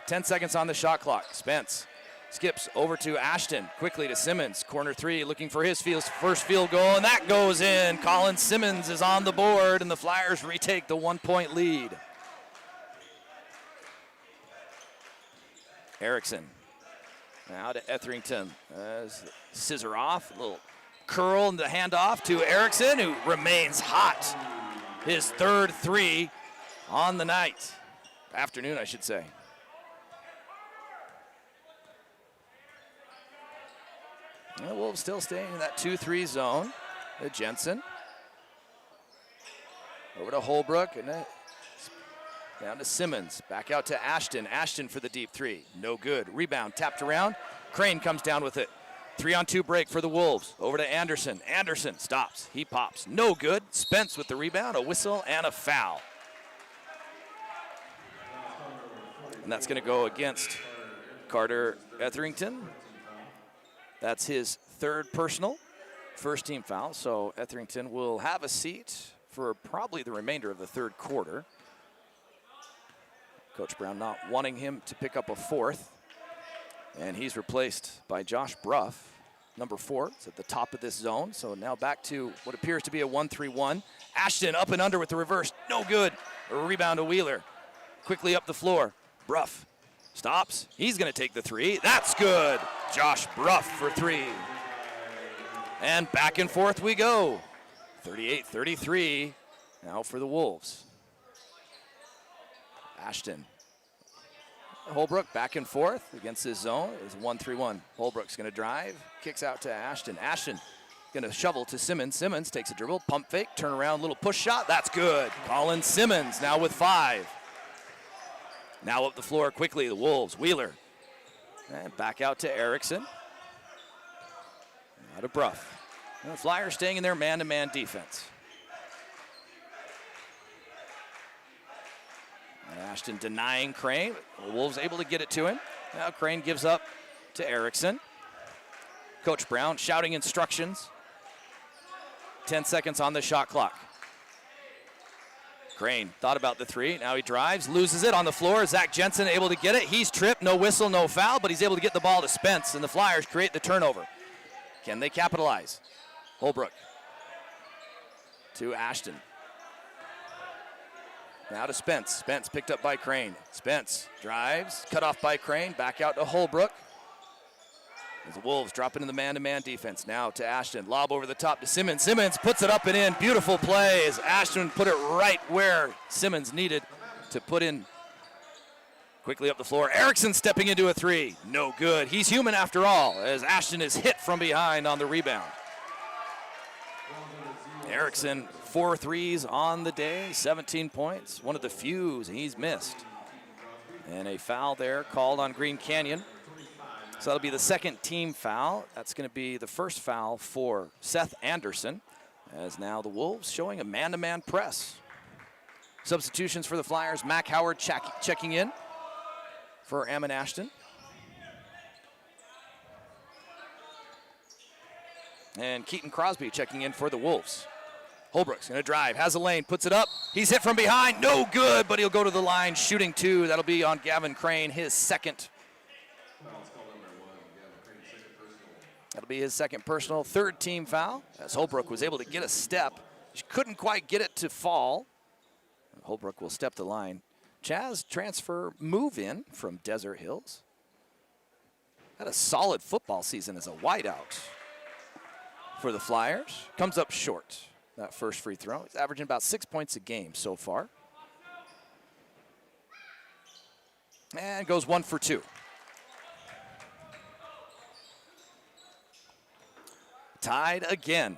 10 seconds on the shot clock. Spence skips over to Ashton, quickly to Simmons. Corner three, looking for his first field goal, and that goes in. Colin Simmons is on the board, and the Flyers retake the 1-point lead. Erickson now to Etherington. Scissor off, a little curl and the handoff to Erickson, who remains hot. His third three on the night. Afternoon, I should say. The Wolves still staying in that 2-3 zone. To Jensen. Over to Holbrook, and down to Simmons. Back out to Ashton. Ashton for the deep three. No good. Rebound tapped around. Crane comes down with it. 3-on-2 break for the Wolves. Over to Anderson. Anderson stops. He pops. No good. Spence with the rebound, a whistle, and a foul. And that's going to go against Carter Etherington. That's his third personal, first team foul. So Etherington will have a seat for probably the remainder of the third quarter. Coach Brown not wanting him to pick up a fourth. And he's replaced by Josh Bruff, number 4. It's at the top of this zone. So now back to what appears to be a 1-3-1. Ashton up and under with the reverse. No good. A rebound to Wheeler. Quickly up the floor. Bruff stops. He's going to take the 3. That's good. Josh Bruff for 3. And back and forth we go. 38-33 now for the Wolves. Ashton. Holbrook back and forth against his zone. It was 1-3-1. Holbrook's going to drive, kicks out to Ashton. Ashton going to shovel to Simmons. Simmons takes a dribble, pump fake, turn around, little push shot. That's good. Colin Simmons now with 5. Now up the floor quickly, the Wolves. Wheeler. And back out to Erickson. Now to Bruff. And the Flyers staying in their man-to-man defense. And Ashton denying Crane. The Wolves able to get it to him. Now Crane gives up to Erickson. Coach Brown shouting instructions. 10 seconds on the shot clock. Crane thought about the 3. Now he drives, loses it on the floor. Zach Jensen able to get it. He's tripped, no whistle, no foul, but he's able to get the ball to Spence, and the Flyers create the turnover. Can they capitalize? Holbrook to Ashton. Now to Spence. Spence picked up by Crane. Spence drives, cut off by Crane, back out to Holbrook. As the Wolves drop into the man-to-man defense. Now to Ashton. Lob over the top to Simmons. Simmons puts it up and in. Beautiful play as Ashton put it right where Simmons needed to put in. Quickly up the floor. Erickson stepping into a 3. No good. He's human after all as Ashton is hit from behind on the rebound. Erickson, 4 threes on the day, 17 points. One of the few he's missed. And a foul there called on Green Canyon. So that'll be the second team foul. That's going to be the first foul for Seth Anderson, as now the Wolves showing a man-to-man press. Substitutions for the Flyers. Mac Howard checking in for Ammon Ashton. And Keaton Crosby checking in for the Wolves. Holbrook's going to drive, has a lane, puts it up. He's hit from behind, no good, but he'll go to the line, shooting 2. That'll be on Gavin Crane, his second. That'll be his second personal, third team foul, as Holbrook was able to get a step. He couldn't quite get it to fall. Holbrook will step the line. Chaz transfer move in from Desert Hills. Had a solid football season as a wideout for the Flyers. Comes up short, that first free throw. He's averaging about 6 points a game so far. And goes 1 for 2. Tied again.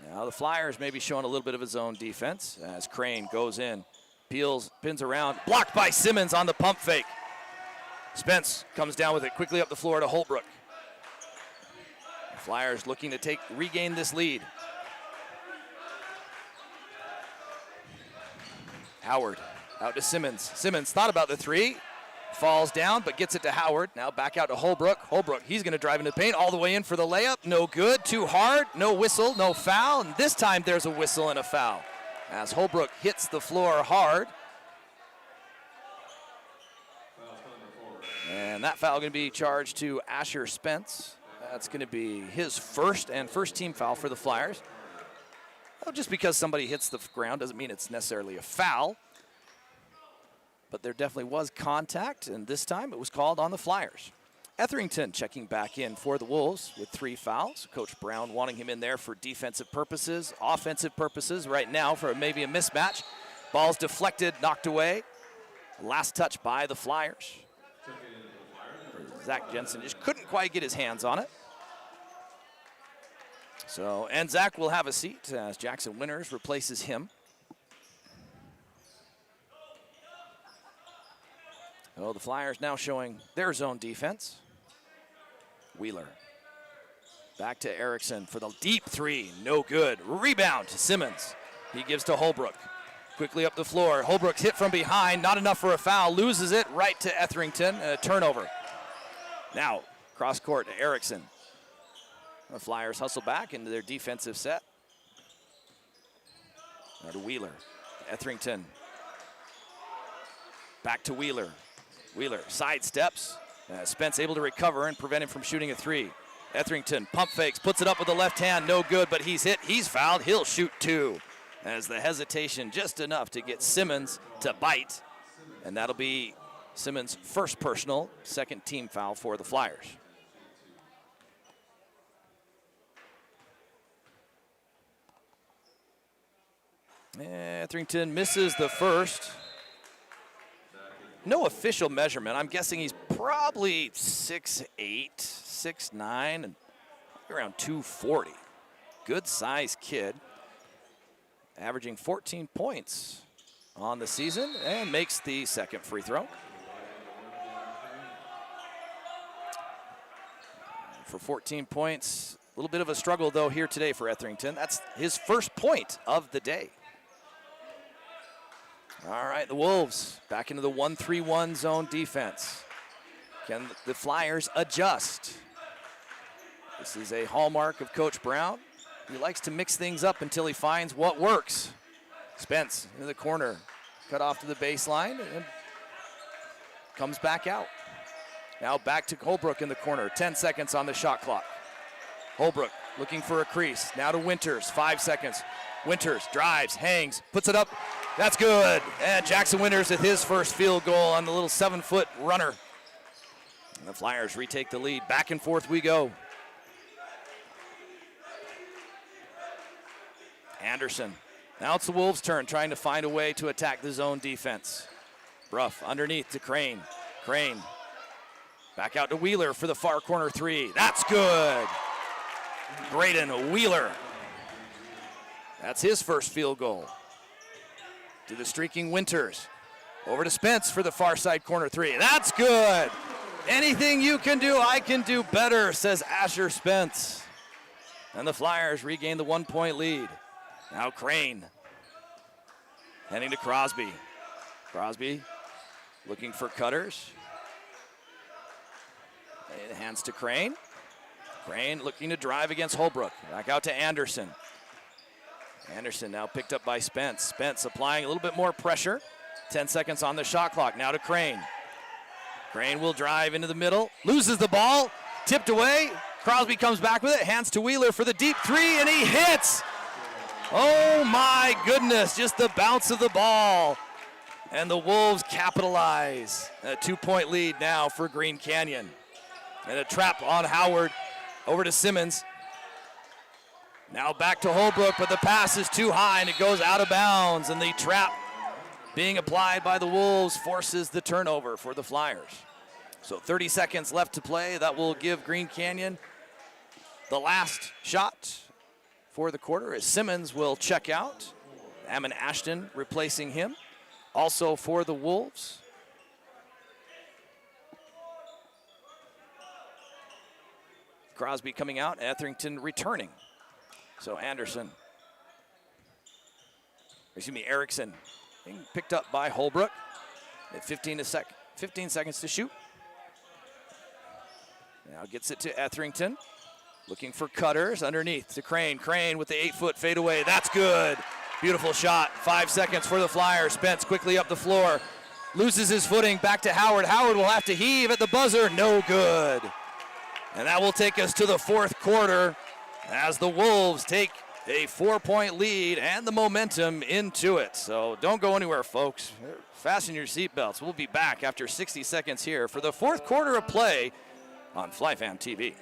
Now the Flyers may be showing a little bit of his own defense as Crane goes in, peels, pins around, blocked by Simmons on the pump fake. Spence comes down with it quickly up the floor to Holbrook. The Flyers looking to regain this lead. Howard out to Simmons. Simmons thought about the 3. Falls down, but gets it to Howard. Now back out to Holbrook. Holbrook, he's going to drive into the paint all the way in for the layup. No good, too hard, no whistle, no foul. And this time there's a whistle and a foul as Holbrook hits the floor hard. And that foul going to be charged to Asher Spence. That's going to be his first team foul for the Flyers. Well, just because somebody hits the ground doesn't mean it's necessarily a foul. But there definitely was contact, and this time it was called on the Flyers. Etherington checking back in for the Wolves with 3 fouls. Coach Brown wanting him in there for defensive purposes, offensive purposes right now for maybe a mismatch. Ball's deflected, knocked away. Last touch by the Flyers. Zach Jensen just couldn't quite get his hands on it. So, and Zach will have a seat as Jackson Winters replaces him. So the Flyers now showing their zone defense. Wheeler. Back to Erickson for the deep three. No good. Rebound to Simmons. He gives to Holbrook. Quickly up the floor. Holbrook's hit from behind. Not enough for a foul. Loses it right to Etherington. A turnover. Now, cross court to Erickson. The Flyers hustle back into their defensive set. Now to Wheeler. Etherington. Back to Wheeler. Wheeler sidesteps. Spence able to recover and prevent him from shooting a three. Etherington pump fakes, puts it up with the left hand. No good, but he's hit. He's fouled. He'll shoot two. As the hesitation just enough to get Simmons to bite. And that'll be Simmons' first personal, second team foul for the Flyers. Etherington misses the first. No official measurement. I'm guessing he's probably 6'8", 6'9", and around 240. Good size kid. Averaging 14 points on the season and makes the second free throw. For 14 points, a little bit of a struggle though here today for Etherington. That's his first point of the day. All right, the Wolves back into the 1-3-1 zone defense. Can the Flyers adjust? This is a hallmark of Coach Brown. He likes to mix things up until he finds what works. Spence in the corner, cut off to the baseline and comes back out. Now back to Holbrook in the corner, 10 seconds on the shot clock. Holbrook looking for a crease, now to Winters, 5 seconds. Winters drives, hangs, puts it up, that's good. And Jackson Winters with his first field goal on the little 7-foot runner. And the Flyers retake the lead, back and forth we go. Anderson. Now it's the Wolves' turn, trying to find a way to attack the zone defense. Bruff underneath to Crane. Crane back out to Wheeler for the far corner three. That's good. Braden Wheeler. That's his first field goal. To the streaking Winters. Over to Spence for the far side corner three. That's good. Anything you can do, I can do better, says Asher Spence. And the Flyers regain the 1-point lead. Now Crane, heading to Crosby. Crosby looking for cutters. Hands to Crane. Crane looking to drive against Holbrook. Back out to Anderson. Anderson now picked up by Spence. Spence applying a little bit more pressure. 10 seconds on the shot clock. Now to Crane. Crane will drive into the middle. Loses the ball. Tipped away. Crosby comes back with it. Hands to Wheeler for the deep three, and he hits. Oh my goodness, just the bounce of the ball. And the Wolves capitalize. A 2-point lead now for Green Canyon. And a trap on Howard over to Simmons. Now back to Holbrook, but the pass is too high and it goes out of bounds. And the trap being applied by the Wolves forces the turnover for the Flyers. So 30 seconds left to play. That will give Green Canyon the last shot for the quarter as Simmons will check out. Ammon Ashton replacing him. Also for the Wolves, Crosby coming out, Etherington returning. So Erickson being picked up by Holbrook at 15 seconds to shoot. Now gets it to Etherington. Looking for cutters underneath to Crane. Crane with the 8-foot fadeaway. That's good. Beautiful shot. 5 seconds for the Flyers. Spence quickly up the floor. Loses his footing. Back to Howard. Howard will have to heave at the buzzer. No good. And that will take us to the fourth quarter as the Wolves take a 4-point lead and the momentum into it. So don't go anywhere, folks. Fasten your seatbelts. We'll be back after 60 seconds here for the fourth quarter of play on FLYFAM TV.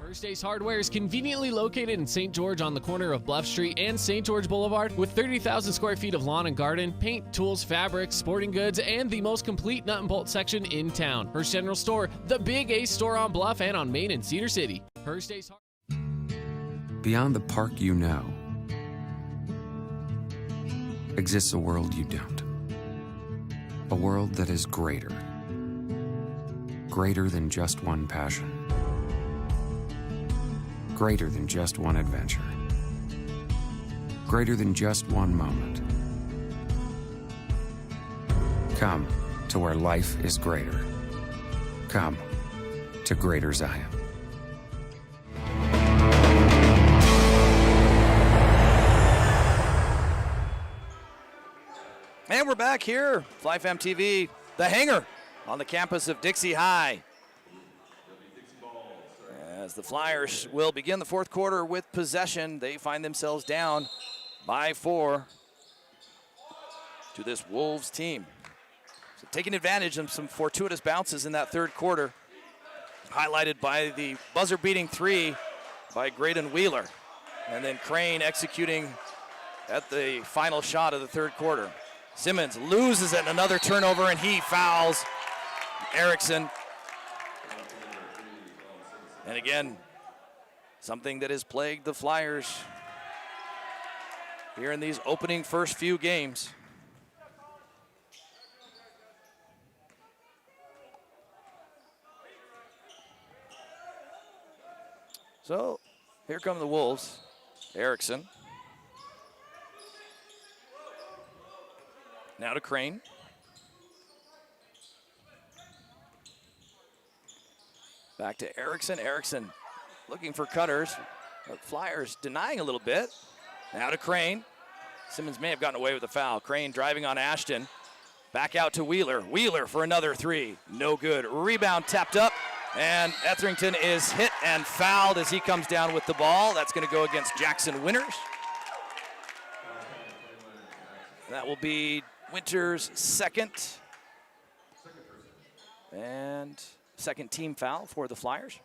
First Ace Hardware is conveniently located in St. George on the corner of Bluff Street and St. George Boulevard with 30,000 square feet of lawn and garden, paint, tools, fabrics, sporting goods, and the most complete nut and bolt section in town. Hearst General Store, the Big Ace store on Bluff and on Main in Cedar City. First Ace Beyond the park you know, exists a world you don't. A world that is greater. Greater than just one passion. Greater than just one adventure. Greater than just one moment. Come to where life is greater. Come to Greater Zion. And we're back here, FLYFAM TV, the hangar on the campus of Dixie High. As the Flyers will begin the fourth quarter with possession, they find themselves down by 4 to this Wolves team. So taking advantage of some fortuitous bounces in that third quarter, highlighted by the buzzer-beating 3 by Graydon Wheeler, and then Crane executing at the final shot of the third quarter. Simmons loses it, another turnover, and he fouls Erickson. And again, something that has plagued the Flyers here in these opening first few games. So here come the Wolves. Erickson. Now to Crane. Back to Erickson. Erickson looking for cutters. But Flyers denying a little bit. Now to Crane. Simmons may have gotten away with the foul. Crane driving on Ashton. Back out to Wheeler. Wheeler for another 3. No good. Rebound tapped up. And Etherington is hit and fouled as he comes down with the ball. That's going to go against Jackson Winters. That will be Winters' second. And second team foul for the Flyers.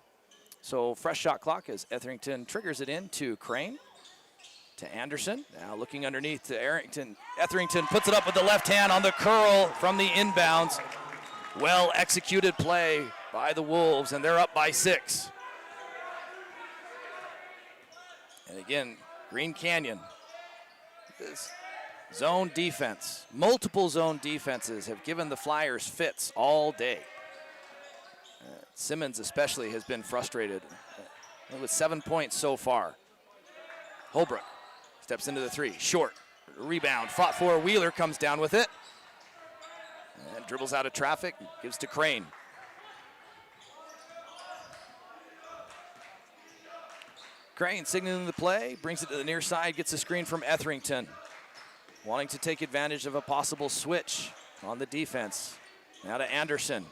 So fresh shot clock as Etherington triggers it in to Crane. To Anderson. Now looking underneath to Arrington. Etherington puts it up with the left hand on the curl from the inbounds. Well executed play by the Wolves, and they're up by 6. And again, Green Canyon. This zone defense, multiple zone defenses have given the Flyers fits all day. Simmons especially has been frustrated with 7 points so far. Holbrook steps into the 3, short, rebound, fought for. Wheeler comes down with it and dribbles out of traffic, gives to Crane. Crane signaling the play, brings it to the near side, gets a screen from Etherington. Wanting to take advantage of a possible switch on the defense. Now to Anderson.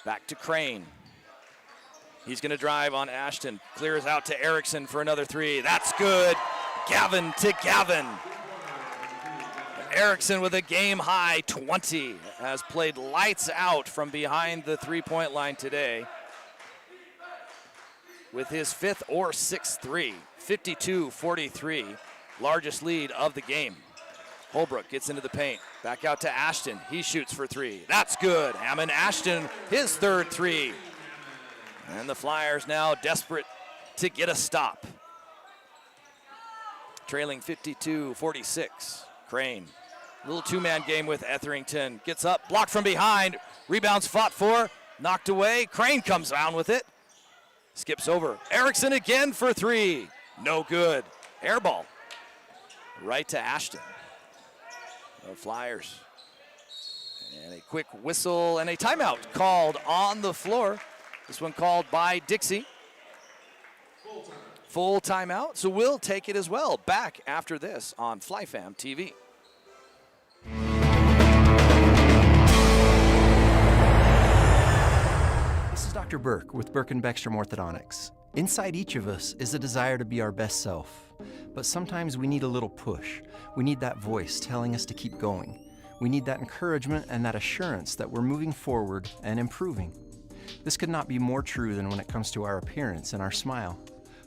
Back to Crane. He's going to drive on Ashton. Clears out to Erickson for another 3. That's good. Gavin to Gavin. Erickson with a game-high 20. Has played lights out from behind the three-point line today. With his 5th or 6th 3. 52-43. Largest lead of the game. Holbrook gets into the paint. Back out to Ashton. He shoots for 3. That's good. Hammond Ashton, his 3rd 3. And the Flyers now desperate to get a stop. Trailing 52-46. Crane. Little two-man game with Etherington. Gets up, blocked from behind. Rebounds fought for, knocked away. Crane comes down with it. Skips over. Erickson again for 3. No good. Air ball. Right to Ashton. The Flyers. And a quick whistle and a timeout called on the floor. This one called by Dixie. Full timeout, so we'll take it as well. Back after this on FLYFAM TV. This is Dr. Burke with Burke & Beckstrom Orthodontics. Inside each of us is a desire to be our best self, but sometimes we need a little push. We need that voice telling us to keep going. We need that encouragement and that assurance that we're moving forward and improving. This could not be more true than when it comes to our appearance and our smile.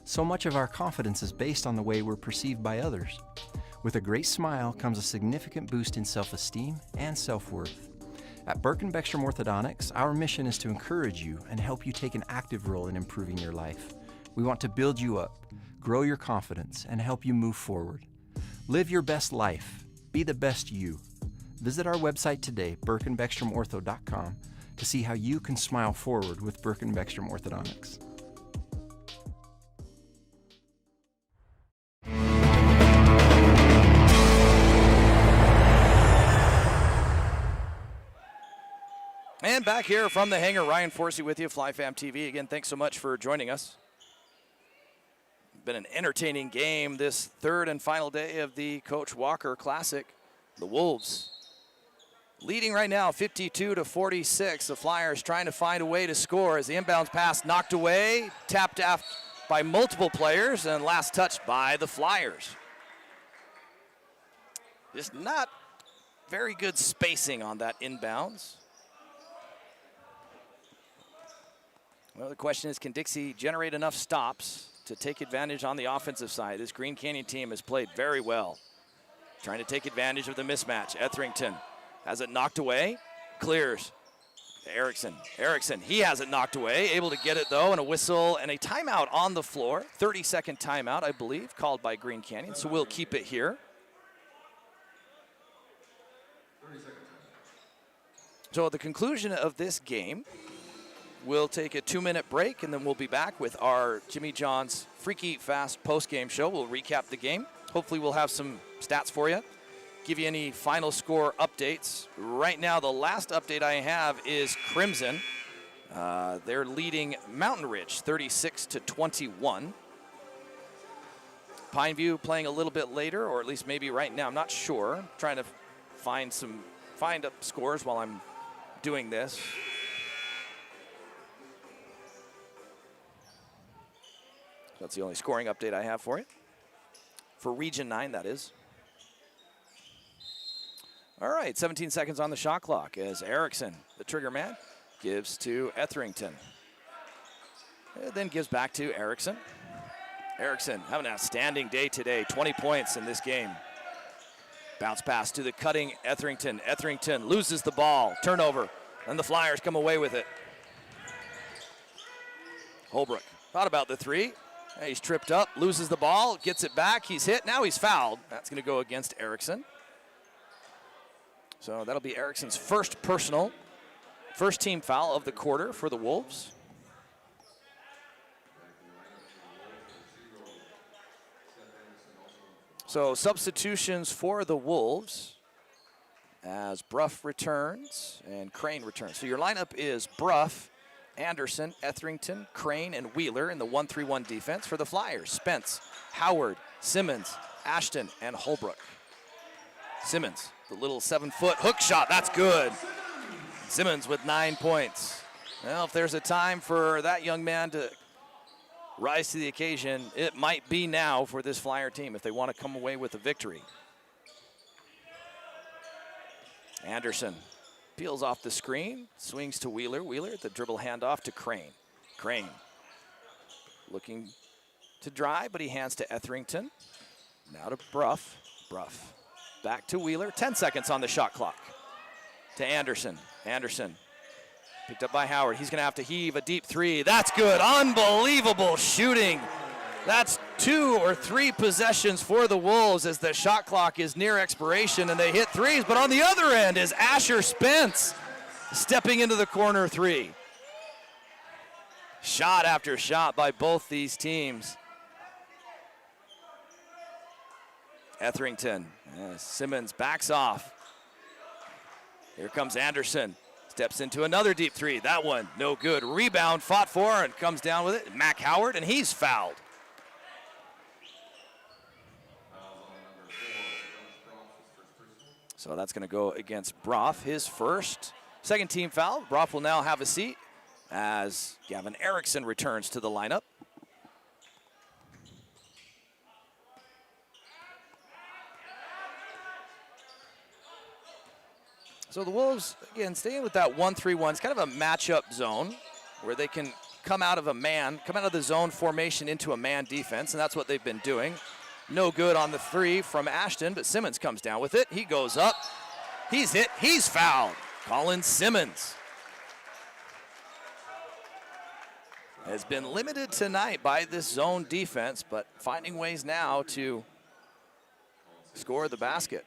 So much of our confidence is based on the way we're perceived by others. With a great smile comes a significant boost in self-esteem and self-worth. At Burke & Beckstrom Orthodontics, our mission is to encourage you and help you take an active role in improving your life. We want to build you up, grow your confidence, and help you move forward. Live your best life. Be the best you. Visit our website today, BurkeandBeckstromOrtho.com, to see how you can smile forward with Burke and Beckstrom Orthodontics. And back here from the hangar, Ryan Forsey with you, FlyFam TV. Again, thanks so much for joining us. Been an entertaining game this third and final day of the Coach Walker Classic. The Wolves leading right now 52-46. The Flyers trying to find a way to score as the inbounds pass knocked away, tapped out by multiple players, and last touched by the Flyers. Just not very good spacing on that inbounds. Well, the question is, can Dixie generate enough stops to take advantage on the offensive side? This Green Canyon team has played very well, trying to take advantage of the mismatch. Etherington has it knocked away, clears. Erickson, he has it knocked away, able to get it though, and a whistle and a timeout on the floor. 30-second timeout, I believe, called by Green Canyon, so we'll keep it here. So at the conclusion of this game, we'll take a 2-minute break, and then we'll be back with our Jimmy John's Freaky Fast post-game show. We'll recap the game. Hopefully we'll have some stats for you, give you any final score updates. Right now, the last update I have is Crimson. They're leading Mountain Ridge 36-21. Pineview playing a little bit later, or at least maybe right now. I'm not sure. I'm trying to find up scores while I'm doing this. That's the only scoring update I have for you. For Region 9, that is. All right, 17 seconds on the shot clock as Erickson, the trigger man, gives to Etherington. And then gives back to Erickson. Erickson having an outstanding day today, 20 points in this game. Bounce pass to the cutting Etherington. Etherington loses the ball, turnover, and the Flyers come away with it. Holbrook thought about the three. He's tripped up, loses the ball, gets it back, he's hit, now he's fouled. That's gonna go against Erickson. So that'll be Erickson's first team foul of the quarter for the Wolves. So substitutions for the Wolves as Bruff returns and Crane returns. So your lineup is Bruff, Anderson, Etherington, Crane, and Wheeler in the 1-3-1 defense. For the Flyers, Spence, Howard, Simmons, Ashton, and Holbrook. Simmons, the little 7-foot hook shot, that's good. Simmons with 9 points. Well, if there's a time for that young man to rise to the occasion, it might be now for this Flyer team if they want to come away with a victory. Anderson peels off the screen, swings to Wheeler. Wheeler, the dribble handoff to Crane. Crane looking to drive, but he hands to Etherington. Now to Bruff. Bruff back to Wheeler. 10 seconds on the shot clock. To Anderson. Anderson picked up by Howard. He's going to have to heave a deep three. That's good. Unbelievable shooting. That's 2 or 3 possessions for the Wolves as the shot clock is near expiration and they hit threes. But on the other end is Asher Spence stepping into the corner three. Shot after shot by both these teams. Etherington. Simmons backs off. Here comes Anderson. Steps into another deep three. That one, no good. Rebound, fought for, and comes down with it. Mac Howard, and he's fouled. So that's going to go against Broff, his second team foul. Broff will now have a seat as Gavin Erickson returns to the lineup. So the Wolves, again, staying with that 1-3-1. It's kind of a matchup zone where they can come out of the zone formation into a man defense, and that's what they've been doing. No good on the three from Ashton, but Simmons comes down with it. He goes up. He's hit. He's fouled. Colin Simmons has been limited tonight by this zone defense, but finding ways now to score the basket.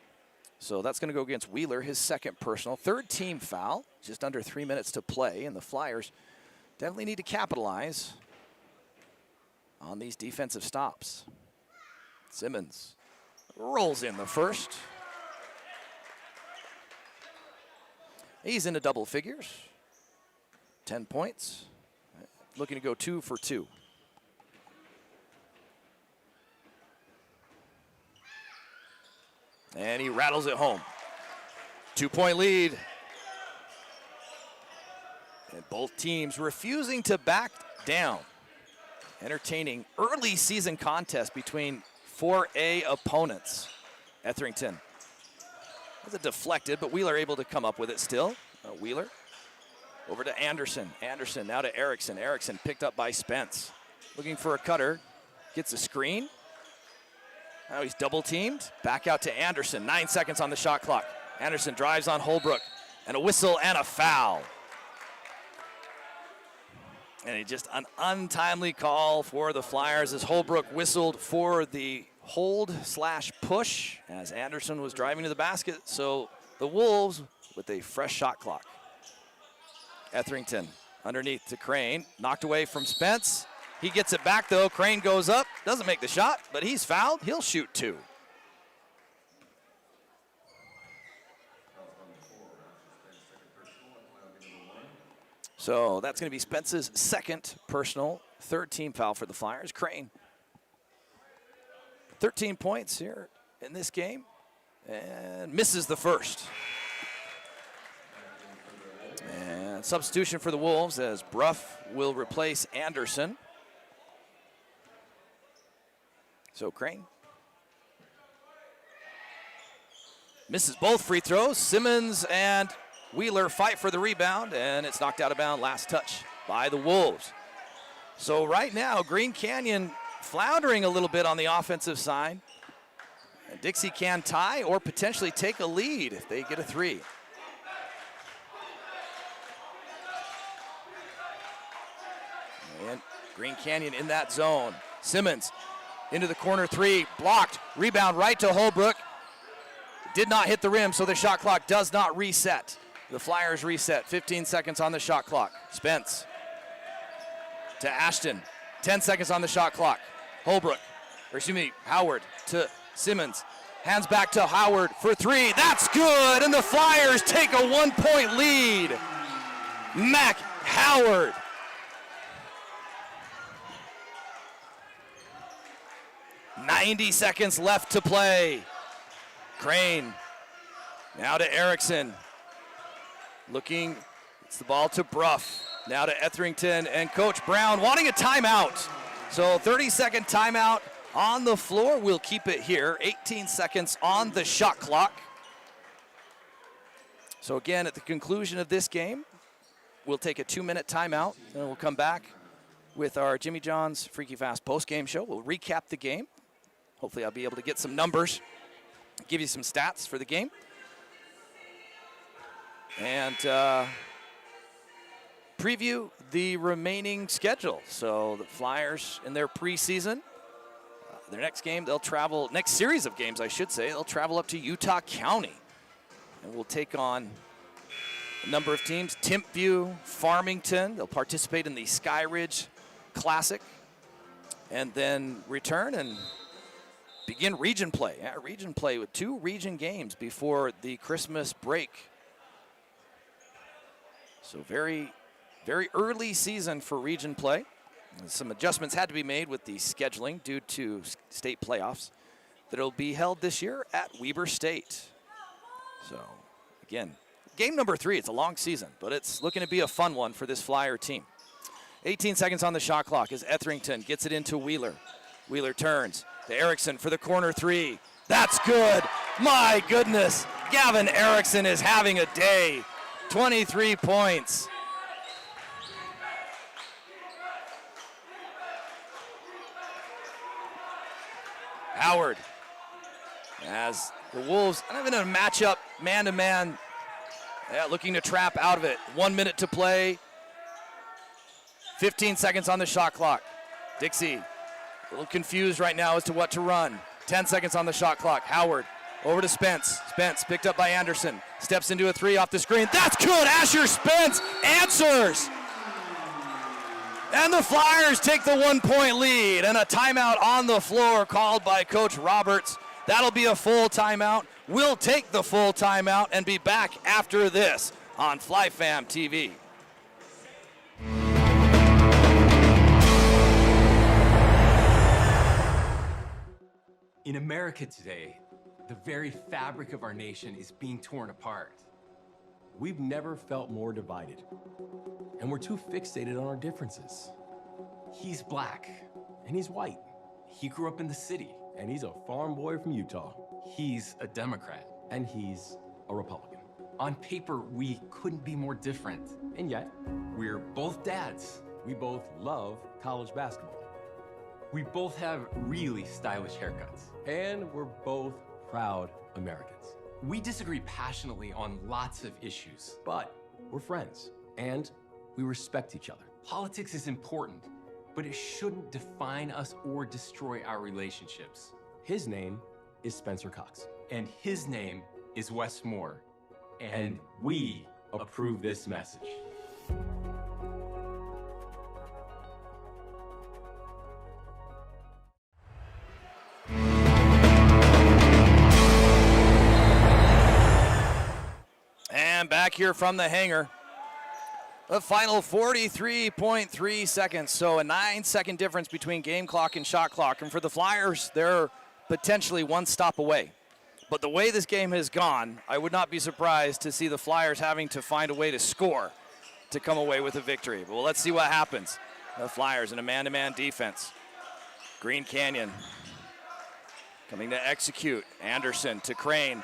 So that's going to go against Wheeler, his second personal. Third team foul, just under 3 minutes to play, and the Flyers definitely need to capitalize on these defensive stops. Simmons rolls in the first. He's into double figures. 10 points. Looking to go 2 for 2. And he rattles it home. 2-point lead. And both teams refusing to back down. Entertaining early season contest between 4A opponents. Etherington has it deflected, but Wheeler able to come up with it still. Wheeler over to Anderson. Anderson now to Erickson. Erickson picked up by Spence. Looking for a cutter. Gets a screen. Now he's double teamed. Back out to Anderson. 9 seconds on the shot clock. Anderson drives on Holbrook. And a whistle and a foul. And just an untimely call for the Flyers as Holbrook whistled for the hold/push as Anderson was driving to the basket. So the Wolves with a fresh shot clock. Etherington underneath to Crane. Knocked away from Spence. He gets it back though. Crane goes up. Doesn't make the shot, but he's fouled. He'll shoot 2. So that's going to be Spence's second personal, third team foul for the Flyers. Crane, 13 points here in this game and misses the first. And substitution for the Wolves as Bruff will replace Anderson. So Crane misses both free throws. Simmons and Wheeler fight for the rebound, and it's knocked out of bounds. Last touch by the Wolves. So right now, Green Canyon floundering a little bit on the offensive side. And Dixie can tie or potentially take a lead if they get a 3. And Green Canyon in that zone. Simmons into the corner 3, blocked. Rebound right to Holbrook. Did not hit the rim, so the shot clock does not reset. The Flyers reset, 15 seconds on the shot clock. Spence to Ashton, 10 seconds on the shot clock. Holbrook, or excuse me, Howard to Simmons. Hands back to Howard for 3. That's good, and the Flyers take a 1-point lead. Mac Howard. "90 seconds left to play. Crane now to Erickson. Looking, it's the ball to Bruff. Now to Etherington and Coach Brown wanting a timeout. So 30-second timeout on the floor. We'll keep it here. 18 seconds on the shot clock. So again, at the conclusion of this game, we'll take a 2-minute timeout. Then we'll come back with our Jimmy John's Freaky Fast post-game show. We'll recap the game. Hopefully I'll be able to get some numbers, give you some stats for the game. And preview the remaining schedule. So the Flyers in their preseason, their next game, they'll travel, next series of games, I should say, they'll travel up to Utah County. And we'll take on a number of teams, Timpview, Farmington. They'll participate in the Sky Ridge Classic. And then return and begin region play. Yeah, region play with 2 region games before the Christmas break. So very, very early season for region play. Some adjustments had to be made with the scheduling due to state playoffs that will be held this year at Weber State. So again, game number 3, it's a long season, but it's looking to be a fun one for this Flyer team. 18 seconds on the shot clock as Etherington gets it into Wheeler. Wheeler turns to Erickson for the corner 3. That's good. My goodness. Gavin Erickson is having a day. 23 points. Howard, as the Wolves, not even in a matchup, man-to-man, looking to trap out of it. 1 minute to play. 15 seconds on the shot clock. Dixie, a little confused right now as to what to run. 10 seconds on the shot clock. Howard Over to Spence. Spence picked up by Anderson. Steps into a three off the screen. That's good. Asher Spence answers. And the Flyers take the 1-point lead. And a timeout on the floor called by Coach Roberts. That'll be a full timeout. We'll take the full timeout and be back after this on FlyFam TV. In America today, the very fabric of our nation is being torn apart. We've never felt more divided, and we're too fixated on our differences. He's black, And he's white, he grew up in the city, and he's a farm boy from Utah, he's a Democrat. and he's a Republican. On paper, we couldn't be more different. And yet, We're both dads. we both love college basketball, We both have really stylish haircuts. and we're both proud Americans. We disagree passionately on lots of issues. But we're friends, and we respect each other. Politics is important, but it shouldn't define us or destroy our relationships. His name is Spencer Cox, And his name is Wes Moore. And we approve this message. And back here from the hangar. The final 43.3 seconds, so a 9-second difference between game clock and shot clock. And for the Flyers, they're potentially one stop away. But the way this game has gone, I would not be surprised to see the Flyers having to find a way to score to come away with a victory. Well, let's see what happens. The Flyers in a man-to-man defense. Green Canyon coming to execute. Anderson to Crane.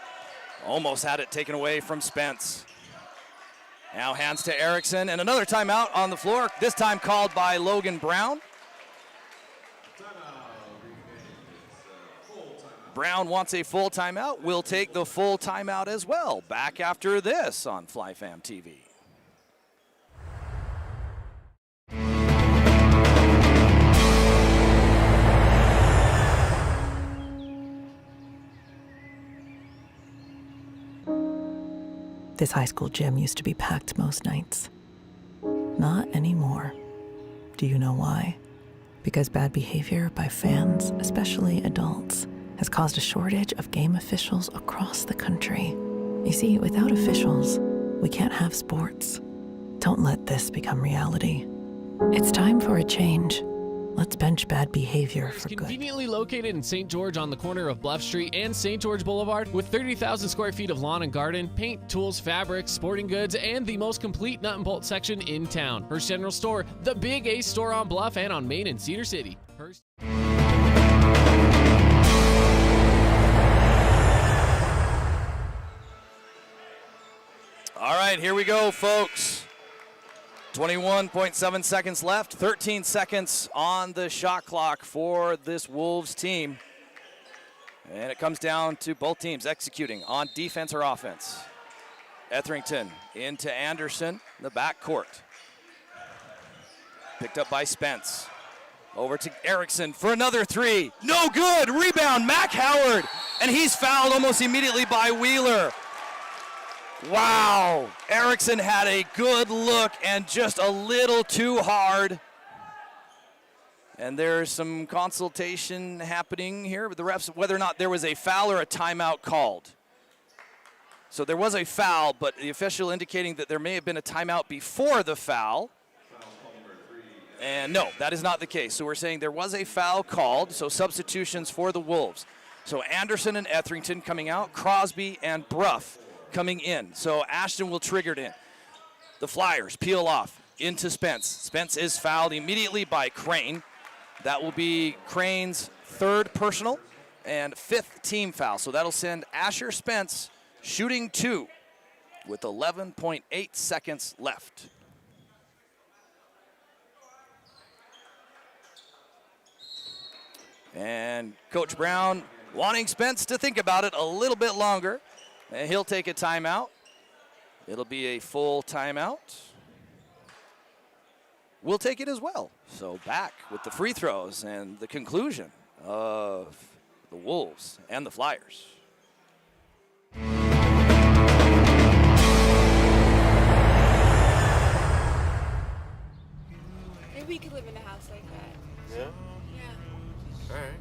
Almost had it taken away from Spence. Now hands to Erickson, and another timeout on the floor, this time called by Logan Brown. Brown wants a full timeout. We'll take the full timeout as well. Back after this on FlyFam TV. This high school gym used to be packed most nights. Not anymore. Do you know why? Because bad behavior by fans, especially adults, has caused a shortage of game officials across the country. You see, without officials, we can't have sports. Don't let this become reality. It's time for a change. Let's bench bad behavior for good. Conveniently located in St. George on the corner of Bluff Street and St. George Boulevard with 30,000 square feet of lawn and garden, paint, tools, fabrics, sporting goods, and the most complete nut and bolt section in town. Hearst General Store, the Big Ace store on Bluff and on Main in Cedar City. Hearst. All right, here we go, folks. 21.7 seconds left, 13 seconds on the shot clock for this Wolves team. And it comes down to both teams executing on defense or offense. Etherington into Anderson, the backcourt. Picked up by Spence. Over to Erickson for another three. No good, rebound, Mac Howard. And he's fouled almost immediately by Wheeler. Wow, Erickson had a good look and just a little too hard. And there's some consultation happening here with the refs, whether or not there was a foul or a timeout called. So there was a foul, but the official indicating that there may have been a timeout before the foul. And no, that is not the case. So we're saying there was a foul called, so substitutions for the Wolves. So Anderson and Etherington coming out, Crosby and Bruff coming in. So Ashton will trigger it in. The Flyers peel off into Spence. Spence is fouled immediately by Crane. That will be Crane's third personal and fifth team foul. So that'll send Asher Spence shooting two with 11.8 seconds left. And Coach Brown wanting Spence to think about it a little bit longer. And he'll take a timeout. It'll be a full timeout. We'll take it as well. So back with the free throws and the conclusion of the Wolves and the Flyers. Maybe we could live in a house like that. Yeah? Yeah. All right.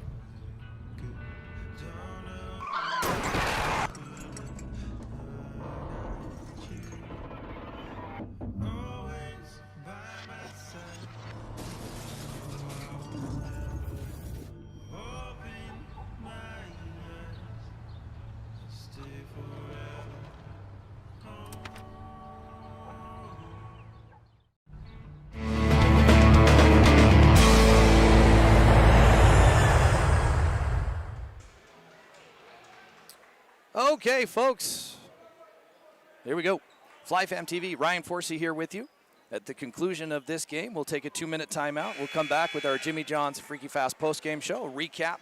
Okay, folks, here we go. FlyFam TV, Ryan Forsey here with you. At the conclusion of this game, we'll take a 2-minute timeout. We'll come back with our Jimmy John's Freaky Fast postgame show, recap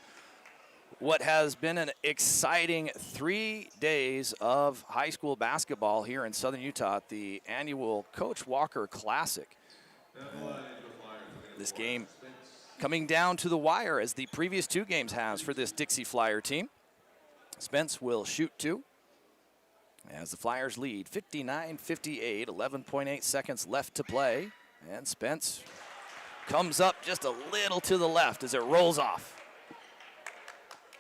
what has been an exciting 3 days of high school basketball here in Southern Utah at the annual Coach Walker Classic. This game coming down to the wire as the previous 2 games has for this Dixie Flyer team. Spence will shoot 2 as the Flyers lead 59-58, 11.8 seconds left to play. And Spence comes up just a little to the left as it rolls off.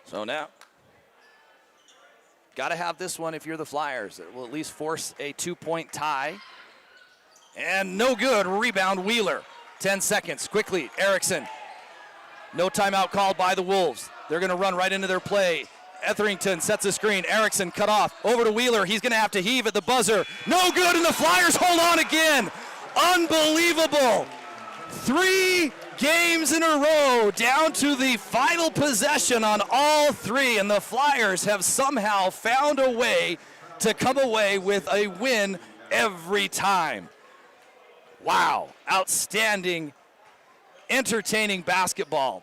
So now, got to have this one if you're the Flyers. It will at least force a 2-point tie. And no good, rebound Wheeler. 10 seconds, quickly, Erickson. No timeout called by the Wolves. They're gonna run right into their play. Etherington sets a screen. Erickson cut off. Over to Wheeler. He's going to have to heave at the buzzer. No good, and the Flyers hold on again. Unbelievable. 3 games in a row, down to the final possession on all 3, and the Flyers have somehow found a way to come away with a win every time. Wow. Outstanding, entertaining basketball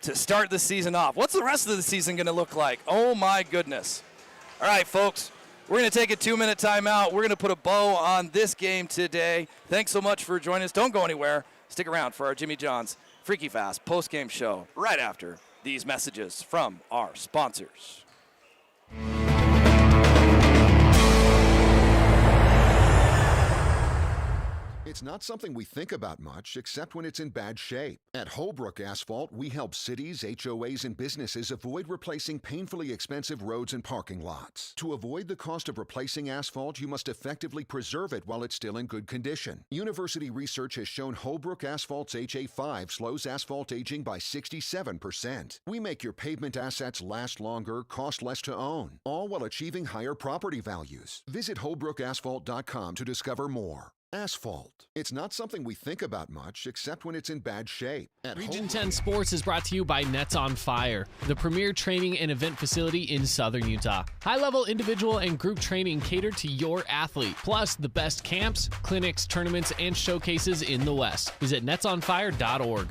to start the season off. What's the rest of the season going to look like? Oh, my goodness. All right, folks, we're going to take a 2-minute timeout. We're going to put a bow on this game today. Thanks so much for joining us. Don't go anywhere. Stick around for our Jimmy John's Freaky Fast postgame show right after these messages from our sponsors. It's not something we think about much, except when it's in bad shape. At Holbrook Asphalt, we help cities, HOAs, and businesses avoid replacing painfully expensive roads and parking lots. To avoid the cost of replacing asphalt, you must effectively preserve it while it's still in good condition. University research has shown Holbrook Asphalt's HA5 slows asphalt aging by 67%. We make your pavement assets last longer, cost less to own, all while achieving higher property values. Visit holbrookasphalt.com to discover more. Asphalt. It's not something we think about much, except when it's in bad shape. Region 10 Sports is brought to you by Nets on Fire, the premier training and event facility in Southern Utah. High-level individual and group training catered to your athlete, plus the best camps, clinics, tournaments, and showcases in the West. Visit netsonfire.org.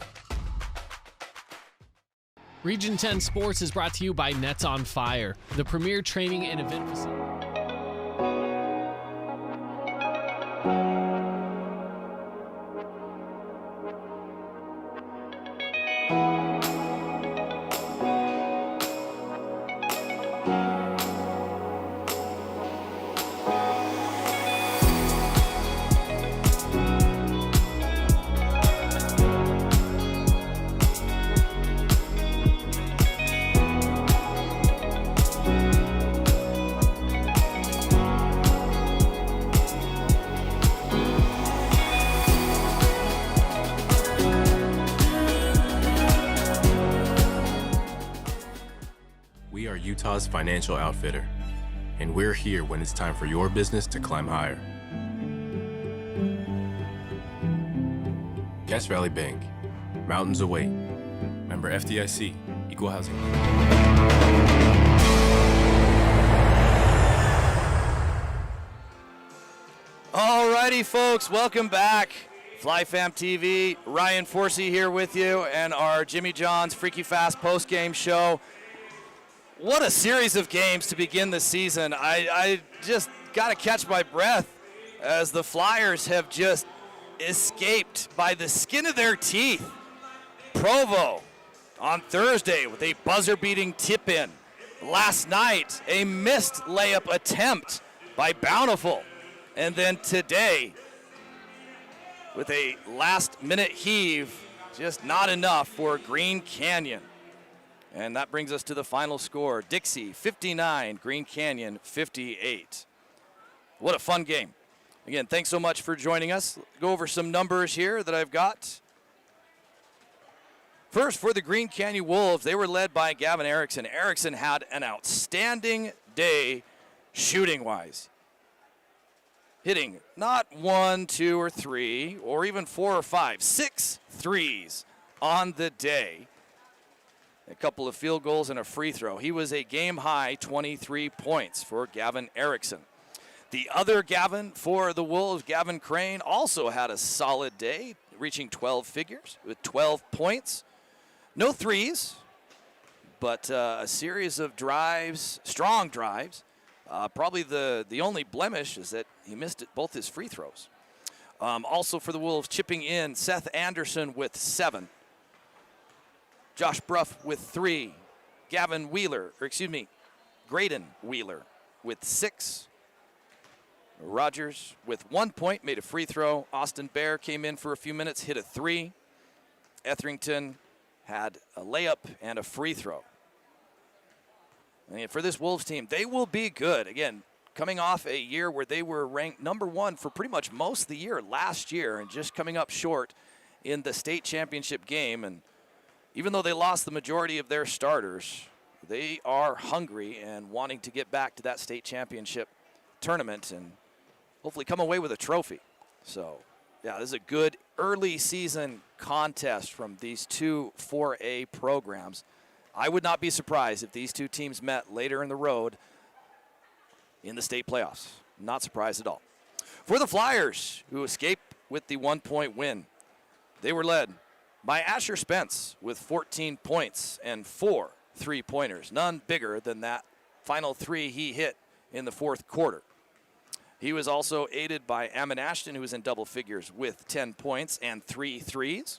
Region 10 Sports is brought to you by Nets on Fire, the premier training and event facility. Utah's financial outfitter, and we're here when it's time for your business to climb higher. Cass Valley Bank, mountains await. Member FDIC, equal housing. All righty, folks, welcome back. FlyFam TV, Ryan Forsey here with you, and our Jimmy John's Freaky Fast postgame show. What a series of games to begin the season. I just got to catch my breath as the Flyers have just escaped by the skin of their teeth. Provo on Thursday with a buzzer-beating tip-in. Last night, a missed layup attempt by Bountiful. And then today, with a last-minute heave, just not enough for Green Canyon. And that brings us to the final score. Dixie 59, Green Canyon 58. What a fun game. Again, thanks so much for joining us. Go over some numbers here that I've got. First, for the Green Canyon Wolves, they were led by Gavin Erickson. Erickson had an outstanding day shooting-wise. Hitting not 1, 2, or 3, or even 4 or 5, 6 threes on the day. A couple of field goals and a free throw. He was a game-high 23 points for Gavin Erickson. The other Gavin for the Wolves, Gavin Crane, also had a solid day, reaching 12 figures with 12 points. No threes, but a series of drives, strong drives. Probably the only blemish is that he missed both his free throws. Also for the Wolves, chipping in, Seth Anderson with 7. Josh Bruff with 3. Graydon Wheeler with 6. Rogers with 1 point, made a free throw. Austin Bear came in for a few minutes, hit a 3. Etherington had a layup and a free throw. And for this Wolves team, they will be good. Again, coming off a year where they were ranked number 1 for pretty much most of the year last year and just coming up short in the state championship game. And even though they lost the majority of their starters, they are hungry and wanting to get back to that state championship tournament and hopefully come away with a trophy. So, yeah, this is a good early season contest from these two 4A programs. I would not be surprised if these two teams met later in the road in the state playoffs. Not surprised at all. For the Flyers, who escaped with the 1-point win, they were led by Asher Spence with 14 points and 4 3-pointers. None bigger than that final 3 he hit in the fourth quarter. He was also aided by Ammon Ashton, who was in double figures with 10 points and 3 threes.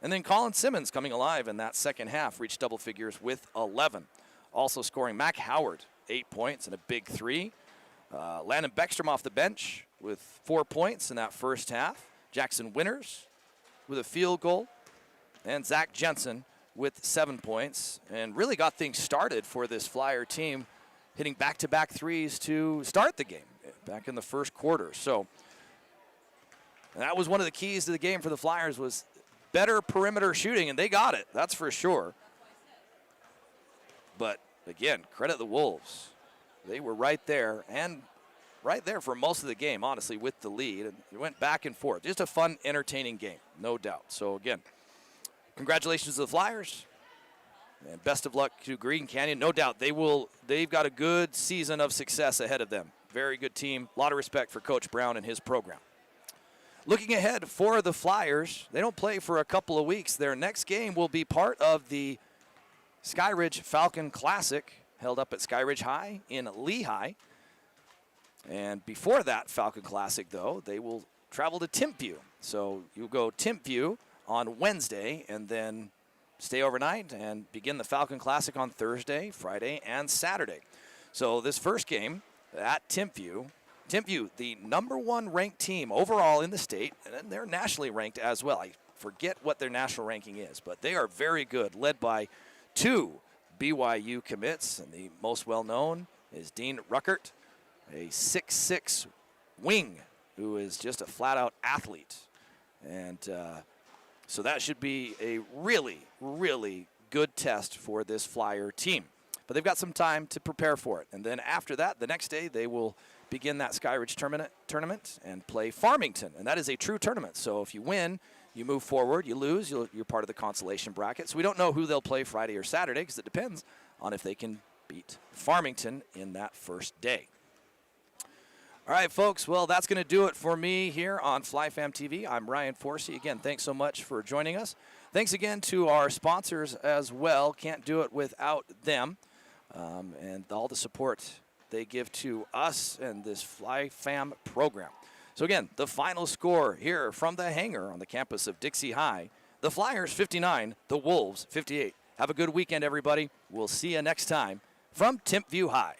And then Colin Simmons, coming alive in that second half, reached double figures with 11. Also scoring Mac Howard, 8 points and a big 3. Landon Beckstrom off the bench with 4 points in that first half. Jackson Winters with a field goal. And Zach Jensen with 7 points. And really got things started for this Flyer team, hitting back-to-back threes to start the game back in the first quarter. So that was one of the keys to the game for the Flyers, was better perimeter shooting, and they got it, that's for sure. But again, credit the Wolves. They were right there, and right there for most of the game, honestly, with the lead. And it went back and forth. Just a fun, entertaining game, no doubt. So again, congratulations to the Flyers. And best of luck to Green Canyon. No doubt they've got a good season of success ahead of them. Very good team. A lot of respect for Coach Brown and his program. Looking ahead for the Flyers, they don't play for a couple of weeks. Their next game will be part of the Skyridge Falcon Classic, held up at Skyridge High in Lehigh. And before that Falcon Classic, though, they will travel to Timpview. So you'll go Timpview on Wednesday and then stay overnight and begin the Falcon Classic on Thursday, Friday, and Saturday. So this first game at Timpview, the number 1 ranked team overall in the state, and they're nationally ranked as well. I forget what their national ranking is, but they are very good, led by 2 BYU commits, and the most well-known is Dean Ruckert, a 6'6" wing who is just a flat-out athlete. And so that should be a really, really good test for this Flyer team. But they've got some time to prepare for it. And then after that, the next day, they will begin that Skyridge tournament and play Farmington. And that is a true tournament. So if you win, you move forward. You lose, you're part of the consolation bracket. So we don't know who they'll play Friday or Saturday because it depends on if they can beat Farmington in that first day. All right, folks. Well, that's going to do it for me here on FlyFam TV. I'm Ryan Forsey. Again, thanks so much for joining us. Thanks again to our sponsors as well. Can't do it without them. And all the support they give to us and this FlyFam program. So again, the final score here from the hangar on the campus of Dixie High, the Flyers 59, the Wolves 58. Have a good weekend, everybody. We'll see you next time from Timpview High.